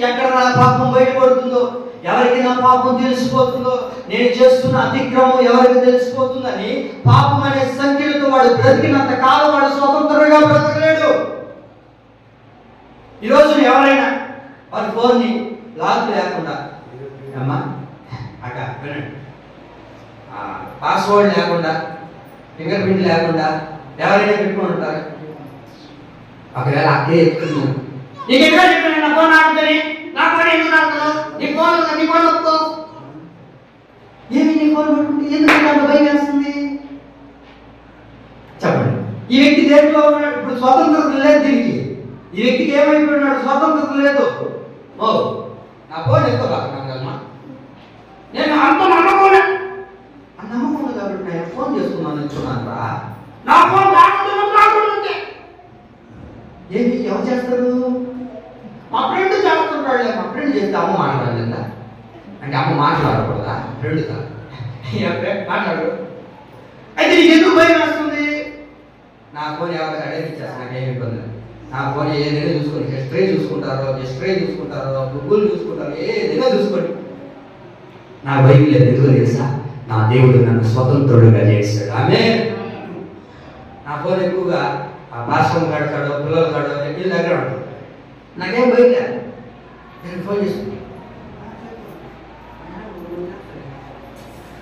ఎక్కడ నా పాపం బయటపడుతుందో, ఎవరికి నా పాపం తెలిసిపోతుందో, నేను చేస్తున్న అతిక్రమం ఎవరికి తెలిసిపోతుందని పాపం అనే సంఖ్యలతో వాడు బ్రతికినంత కాలం వాడు స్వతంత్రంగా బ్రతకలేడు. ఈరోజు ఎవరైనా వారి ఫోన్ని లాక్ లేకుండా, అమ్మా అక్క వినండి, పాస్వర్డ్ లేకుండా, ఫింగర్ ప్రింట్ లేకుండా ఎవరైనా పెట్టుకుని ఉంటారు. ఒకవేళ అక్కే ఎత్తుకున్నాను, నీకు ఎక్కడ చెప్పాను నా ఫోన్ ఆడుతుంది, నా ఫోన్ ఎందుకు ఆడుతున్నావు, నీ ఫోన్ నొక్కో, ఏమి నీ ఫోన్ పట్టుకుంటే ఎందుకు నాకు భయం వేస్తుంది? చెప్పండి. ఈ వ్యక్తి దేంట్లో ఉన్నాడు? ఇప్పుడు స్వతంత్రత లేదు ఈ వ్యక్తికి ఏమైపోయినాడు? స్వతంత్రత లేదు. ఓ నా ఫోన్ ఎత్తుకోగలమా? నేను అంత నమ్మకం కాబట్టి నేను ఫోన్ చేసుకున్నాను ఇచ్చున్నాను రా. నా ఫోన్ రాకుంటే ఏంటి ఎవరు చేస్తారు? మా ఫ్రెండ్ చేస్తుంటాడు. మా ఫ్రెండ్ చేస్తే అమ్మ మాట్లాడలేదా అంటే అమ్మ మాట్లాడకూడదా? ఫ్రెండ్ కాదు మాట్లాడు. అయితే నీకు ఎందుకు భయం వేస్తుంది? నా ఫోన్ ఎవరికి అడిగిచ్చేస్తా, నాకేమి ఇబ్బంది లేదు. నా ఫోన్ ఏదైనా చూసుకోండి, హిస్టరీ చూసుకుంటారో గూగుల్ చూసుకుంటారో, ఏదైనా చూసుకోండి. నా భయం లేదు. ఎందుకు తెలుసా? నా దేవుడు నన్ను స్వతంత్రుడుగా చేశాడు. ఆమె నా ఫోన్ ఎక్కువగా ఆ భాషం కడతాడో పిల్లలు కాడో వీళ్ళ దగ్గర ఉంటాడు. నాకేం భయం లేదు. నేను ఫోన్ చేసుకుంటాను.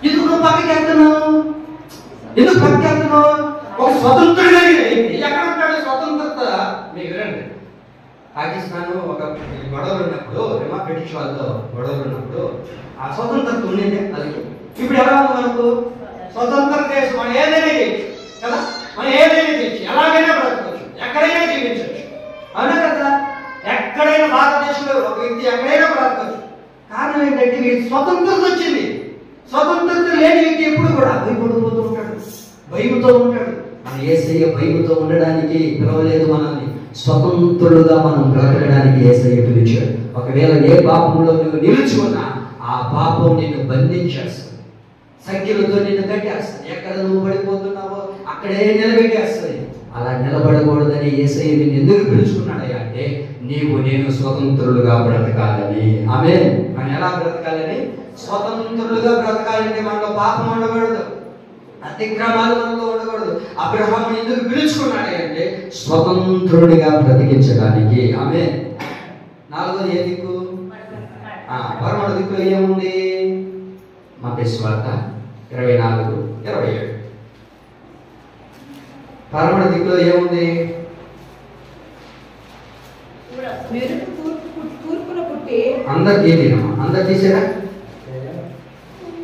ఎందుకు నువ్వు పక్కకి వెళ్తున్నావు? ఒక స్వతంత్రుడు ఎక్కడ ఉంటాడు? స్వతంత్రత మీకు వినండి. పాకిస్తాన్ ఒక గొడవలు ఉన్నప్పుడు, బ్రిటిష్ వాళ్ళతో గొడవలు ఉన్నప్పుడు ఆ స్వతంత్రత ఉండేది. అది ఇప్పుడు ఎలా ఉంది మనకు? స్వతంత్ర దేశం. మనం ఏదైనా చేయొచ్చు కదా, మనం ఏదైనా చేయొచ్చు, ఎలాగైనా బ్రతకవచ్చు, ఎక్కడైనా జీవించవచ్చు. అవునా కదా? ఎక్కడైనా భారతదేశంలో ఒక వ్యక్తి ఎక్కడైనా బ్రతకవచ్చు. కారణం ఏంటంటే వీడికి స్వతంత్రత వచ్చింది. స్వతంత్రత లేని వ్యక్తి ఎప్పుడు కూడా భయపడిపోతూ ఉంటాడు, భయంతో ఉంటాడు. మన యేసయ్య భయంతో ఉండడానికి పిలవలేదు మనల్ని. స్వతంత్రులుగా మనం బ్రతకడానికి యేసయ్య పిలిచాడు. ఒకవేళ ఏ పాపంలో నువ్వు నిలిచి ఉన్నా ఆ పాపం నిన్ను బంధించేస్తుంది, సంఖ్యలతో నిన్ను కట్టేస్తుంది. ఎక్కడ నువ్వు పడిపోతున్నావో అక్కడే నిలబెట్టేస్తుంది. అలా నిలబడకూడదని యేసయ్య నిన్ను ఎందుకు పిలుచుకున్నాడయ్యా అంటే నేను స్వతంత్రులుగా బ్రతకాలని. ఆమె మనం ఎలా బ్రతకాలని? స్వతంత్రులుగా బ్రతకాలంటే మనలో పాపం ఉండకూడదు, అతిక్రమాలు మనలో ఉండకూడదు. అబ్రహాము ఎందుకు పిలుచుకున్నాడు అంటే స్వతంత్రుడిగా బ్రతికించడానికి. ఆమె నాలుగోది ఏ దిక్కు? పరమణ దిక్కులో ఏముంది? మత్తయి సువార్త 24:27. పరమణ దిక్కులో ఏముంది? అందరికీ ఏమినమ్మా? అందరు తీసారా?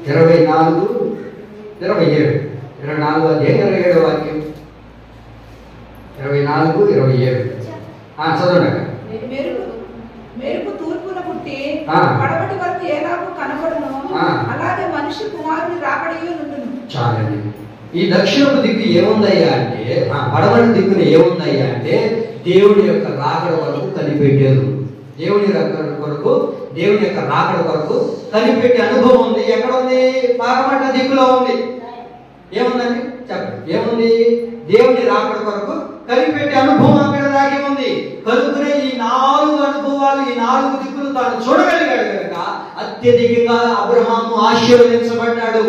24:27. 24 అధ్యాయం 27వ వాక్యం. 24:27 చదవండి. మెరుపు తూర్పున పుట్టి పడమటి వరకు ఎలాగో కనబడును, అలాగే మనిషి కుమారుని రాకడయు నుండును. చాలండి. ఈ దక్షిణపు దిక్కు ఏముందయ్యా అంటే, పడమటి దిక్కున ఏముందయ్యా అంటే దేవుడి యొక్క రాకడ వరకు కనిపెట్టారు. దేవుని యొక్క రాకడ కొరకు కనిపెట్టే అనుభవం ఉంది. ఎక్కడ ఉంది? పడమటి దిక్కులో ఉంది. ఏముందండి చెప్పండి? ఏముంది? దేవుని రాకడ కొరకు కనిపెట్టే అనుభవం అక్కడ దాగి ఉంది. కనుకనే ఈ 4 అనుభవాలు, ఈ 4 దిక్కులు తాను చూడగలిగాడు కనుక అత్యధికంగా అబ్రహాము ఆశీర్వదించబడ్డాడు.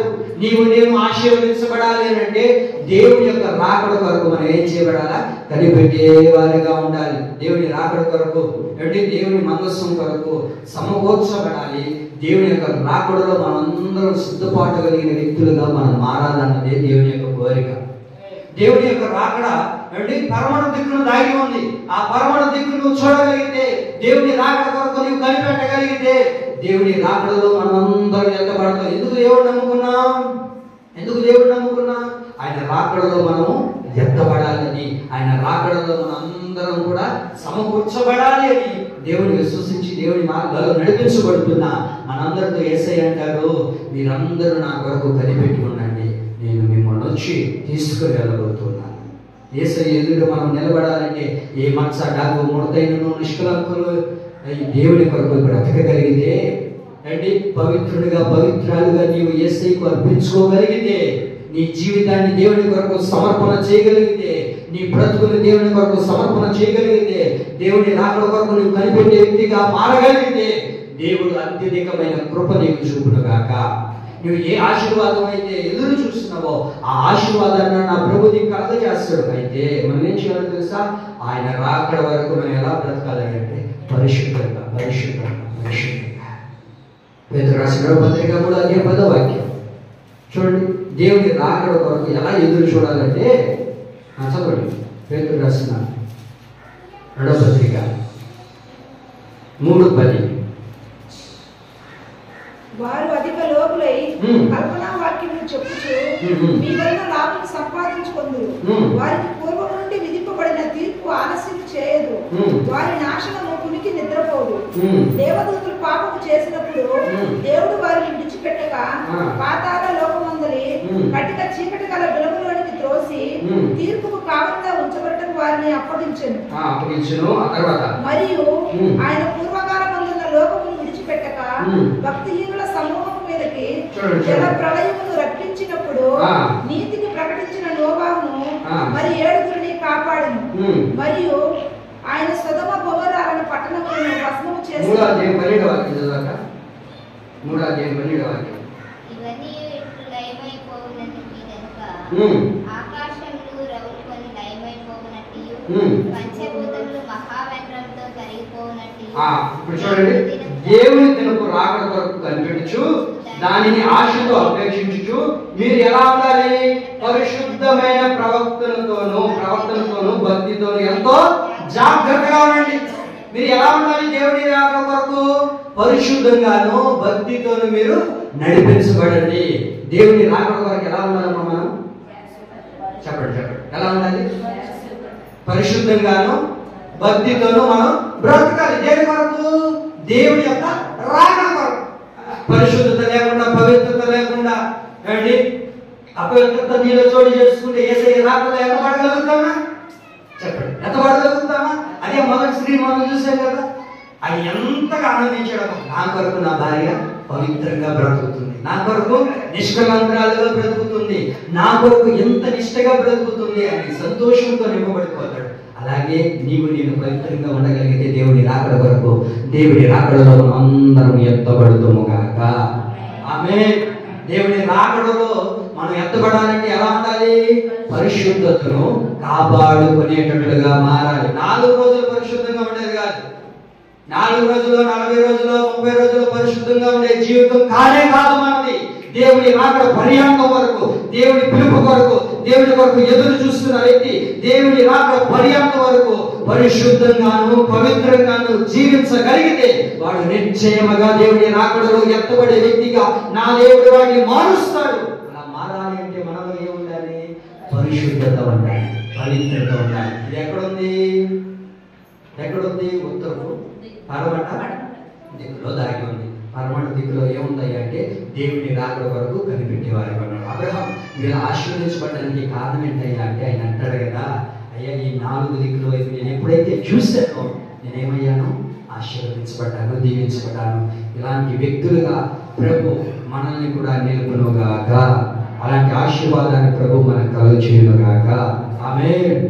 నేను ఆశీర్వదించబడాలి అంటే దేవుని యొక్క రాకడ కొరకు మనం ఏం చేయబడాలా? కనిపెట్టే వారిగా ఉండాలి. దేవుని రాకడ కొరకు అంటే దేవుని మందస్సం కొరకు సమకూర్చబడాలి. దేవుని యొక్క రాకడలో మనందరం సిద్ధపాటు కలిగిన వ్యక్తులుగా మనం మారాలన్నదే దేవుని యొక్క కోరిక. దేవుని యొక్క రాకడ అంటే పరమణ దిక్కును దాగి ఉంది. ఆ పరమణ దిక్కును నువ్వు చూడగలిగితే, దేవుని రాకడ కొరకు నువ్వు కనిపెట్టగలిగితే దేవుని రాకడలో మనందరం ఎత్తబడతాం. ఎందుకు దేవుడు నమ్ముకున్నాం? ఆయన రాకడలో మనము ఎత్తబడాలని, ఆయన రాకడలో మనందరం కూడా సమకూర్చబడాలి అని దేవుని విశ్వసించి దేవుని మార్గాల్లో నడిపించబడుతున్నా మనందరితో యేసయ్య అంటారు, మీరందరూ నా కొరకు కనిపెట్టి ఉండండి, నేను మిమ్మల్ని వచ్చి తీసుకుని వెళ్ళబోతున్నాను. యేసయ్య ఎదుట మనం నిలబడాలంటే ఏ మచ్చ డాగు ముడతైనను నిష్కలంకులు దేవుని కొరకు బ్రతకగలిగితే, అంటే పవిత్రుడిగా పవిత్రాలుగా నీవు యేసయ్యకు అర్పించుకోగలిగితే, నీ జీవితాన్ని దేవుని కొరకు సమర్పణ చేయగలిగితే, నీ బ్రతుకుని దేవుని కొరకు సమర్పణ చేయగలిగితే, దేవుని రాకడ కొరకు నువ్వు కనిపెట్టే వ్యక్తిగా మారగలిగితే దేవుడు అత్యధికమైన కృప నీకు చూపునుగాక. నువ్వు ఏ ఆశీర్వాదం అయితే ఎదురు చూస్తున్నావో ఆ ఆశీర్వాదాన్ని నా ప్రభు నీకు కలగజేస్తాడు. అయితే మనం ఏం చేయాలో తెలుసా? ఆయన రాకడ వరకు మనం ఎలా బ్రతకాలి అంటే పరిశుద్ధంగా. పేతురు రాసిన పత్రిక 3:10 వాక్యం చూడండి. దేవుని రాకడ కొరకు ఎలా ఎదురు చూడాలంటే చదవండి. పేతురు రాసిన 2వ పత్రిక 3:10. వారు అధిక లోకులై కల్పనా వాక్యములు చెప్పుచు మీ వలన లాభం సంపాదించుకొందురు. వారికి పూర్వం నుండి విధింపబడిన తీర్పు ఆలస్యం చేయదు, వారి నాశనము కునికి నిద్రపోదు. దేవదూతలు పాపము చేసినప్పుడు దేవుడు వారిని విడిచిపెట్టక పాతాళ లోకమందలి కటిక చీకటి గల వెలుగులోనికి త్రోసి తీర్పుకు కావలిగా ఉంచబడటం వారిని అప్పగించెను. మరియు ఆయన పూర్వకాలమందున్న లోకమును విడిచిపెట్టక భక్తిహీనుల సమూహం మీదకి జల ప్రళయమును రప్పించినప్పుడు నీతిని ప్రకటించిన నోవాహును మరి 7 కాపాడను. మరియు ఆయన సొదొమ గొమొర్రాలను పట్టణములను భస్మము చేసి ఇవన్నీ లయమైపోవునట్టి గనుక ఆకాశములు రవులుకొని లయమైపోవునట్టియు పంచభూతములు మహావేంద్రంతో కరిగిపోవునట్టియు. ఇప్పుడు చూడండి, దేవుని దినపు రాకడ కొరకు కనిపెట్టుచు దానిని ఆశతో అపేక్షించుచు మీరు ఎలా ఉండాలి? పరిశుద్ధమైన ప్రవక్తలతోనూ భక్తితోనూ ఎంతో జాగ్రత్తగా ఉండండి. మీరు ఎలా ఉండాలి? దేవుని రాకడ కొరకు పరిశుద్ధంగాను భక్తితోనూ మీరు నడిపించబడండి. దేవుని రాకడ కొరకు ఎలా ఉండాలమ్మా మనం? చెప్పండి ఎలా ఉండాలి? పరిశుద్ధంగాను భక్తితోనూ మనం బ్రతకాలి. దేని కొరకు? దేవుని యొక్క రాకడ కొరకు. పరిశుద్ధత లేకుండా, పవిత్రత లేకుండా, అపవిత్రత నీలో చోటు చేసుకుంటే యేసయ్య రాకడలో ఎత్తబడగలుగుతామా? చెప్పండి, ఎత్తబడగలుగుతామా? అదే మొదటి స్త్రీ మనం చూసాం కదా, అది ఎంతగా ఆనందించాడు. నా కొరకు నా భార్య పవిత్రంగా బ్రతుకుతుంది, నా కొరకు నిష్కలంకరాలుగా బ్రతుకుతుంది, నా కొరకు ఎంత నిష్టగా బ్రతుకుతుంది అని సంతోషంతో నింపబడిపోతాడు. అలాగే నేను పవిత్రంగా ఉండగలిగితే దేవుని రాకడ కొరకు, దేవుని రాకడలో అందరం ఎత్తబడుతాము గాక. ఆమేన్. దేవుని రాకడలో మనం ఎత్తబడాలంటే ఎలా ఉండాలి? పరిశుద్ధతను కాపాడుకునేటట్లుగా మారాలి. 4 రోజులు పరిశుద్ధంగా ఉండేది కాదు. 4 రోజులు, 40 రోజులు, 30 రోజులు పరిశుద్ధంగా ఉండే జీవితం కానే కాదు మనది. దేవుని రాకడ పర్యంతం వరకు, దేవుని పిలుపు కొరకు, దేవుని కొరకు ఎదురు చూస్తున్న వ్యక్తి దేవుని రాకడ పర్యంతం వరకు పరిశుద్ధంగాను పవిత్రంగాను జీవించగలిగితే వాడు నిశ్చయముగా దేవుని రాకడలో ఎత్తబడే వ్యక్తిగా నా దేవుడు వాడిని మారుస్తాడు. అలా మారాలి అంటే మనలో ఏముండాలి? పరిశుద్ధత ఉండాలి, పవిత్రత ఉండాలి. ఇది ఎక్కడుంది? ఉత్తరపు పరమట దిక్కులో దాగి ఉంది. పరమట దిక్కులో ఏముంది అంటే దేవుని రాకడ వరకు కనిపెట్టేవారు అన్నాడు. అబ్రహాం వీళ్ళు ఆశీర్వదించబడడానికి కారణం ఏంటయ్యా అంటే ఆయన అంటాడు కదా, అయ్యా ఈ 4 దిక్కులో నేను ఎప్పుడైతే చూశానో నేనేమయ్యాను? ఆశీర్వదించబడ్డాను, దీవించబడ్డాను. ఇలాంటి వ్యక్తులుగా ప్రభు మనల్ని కూడా నిలుపునుగాక. అలాంటి ఆశీర్వాదాన్ని ప్రభు మనకు కలుగచేయునుగాక. ఆమేన్.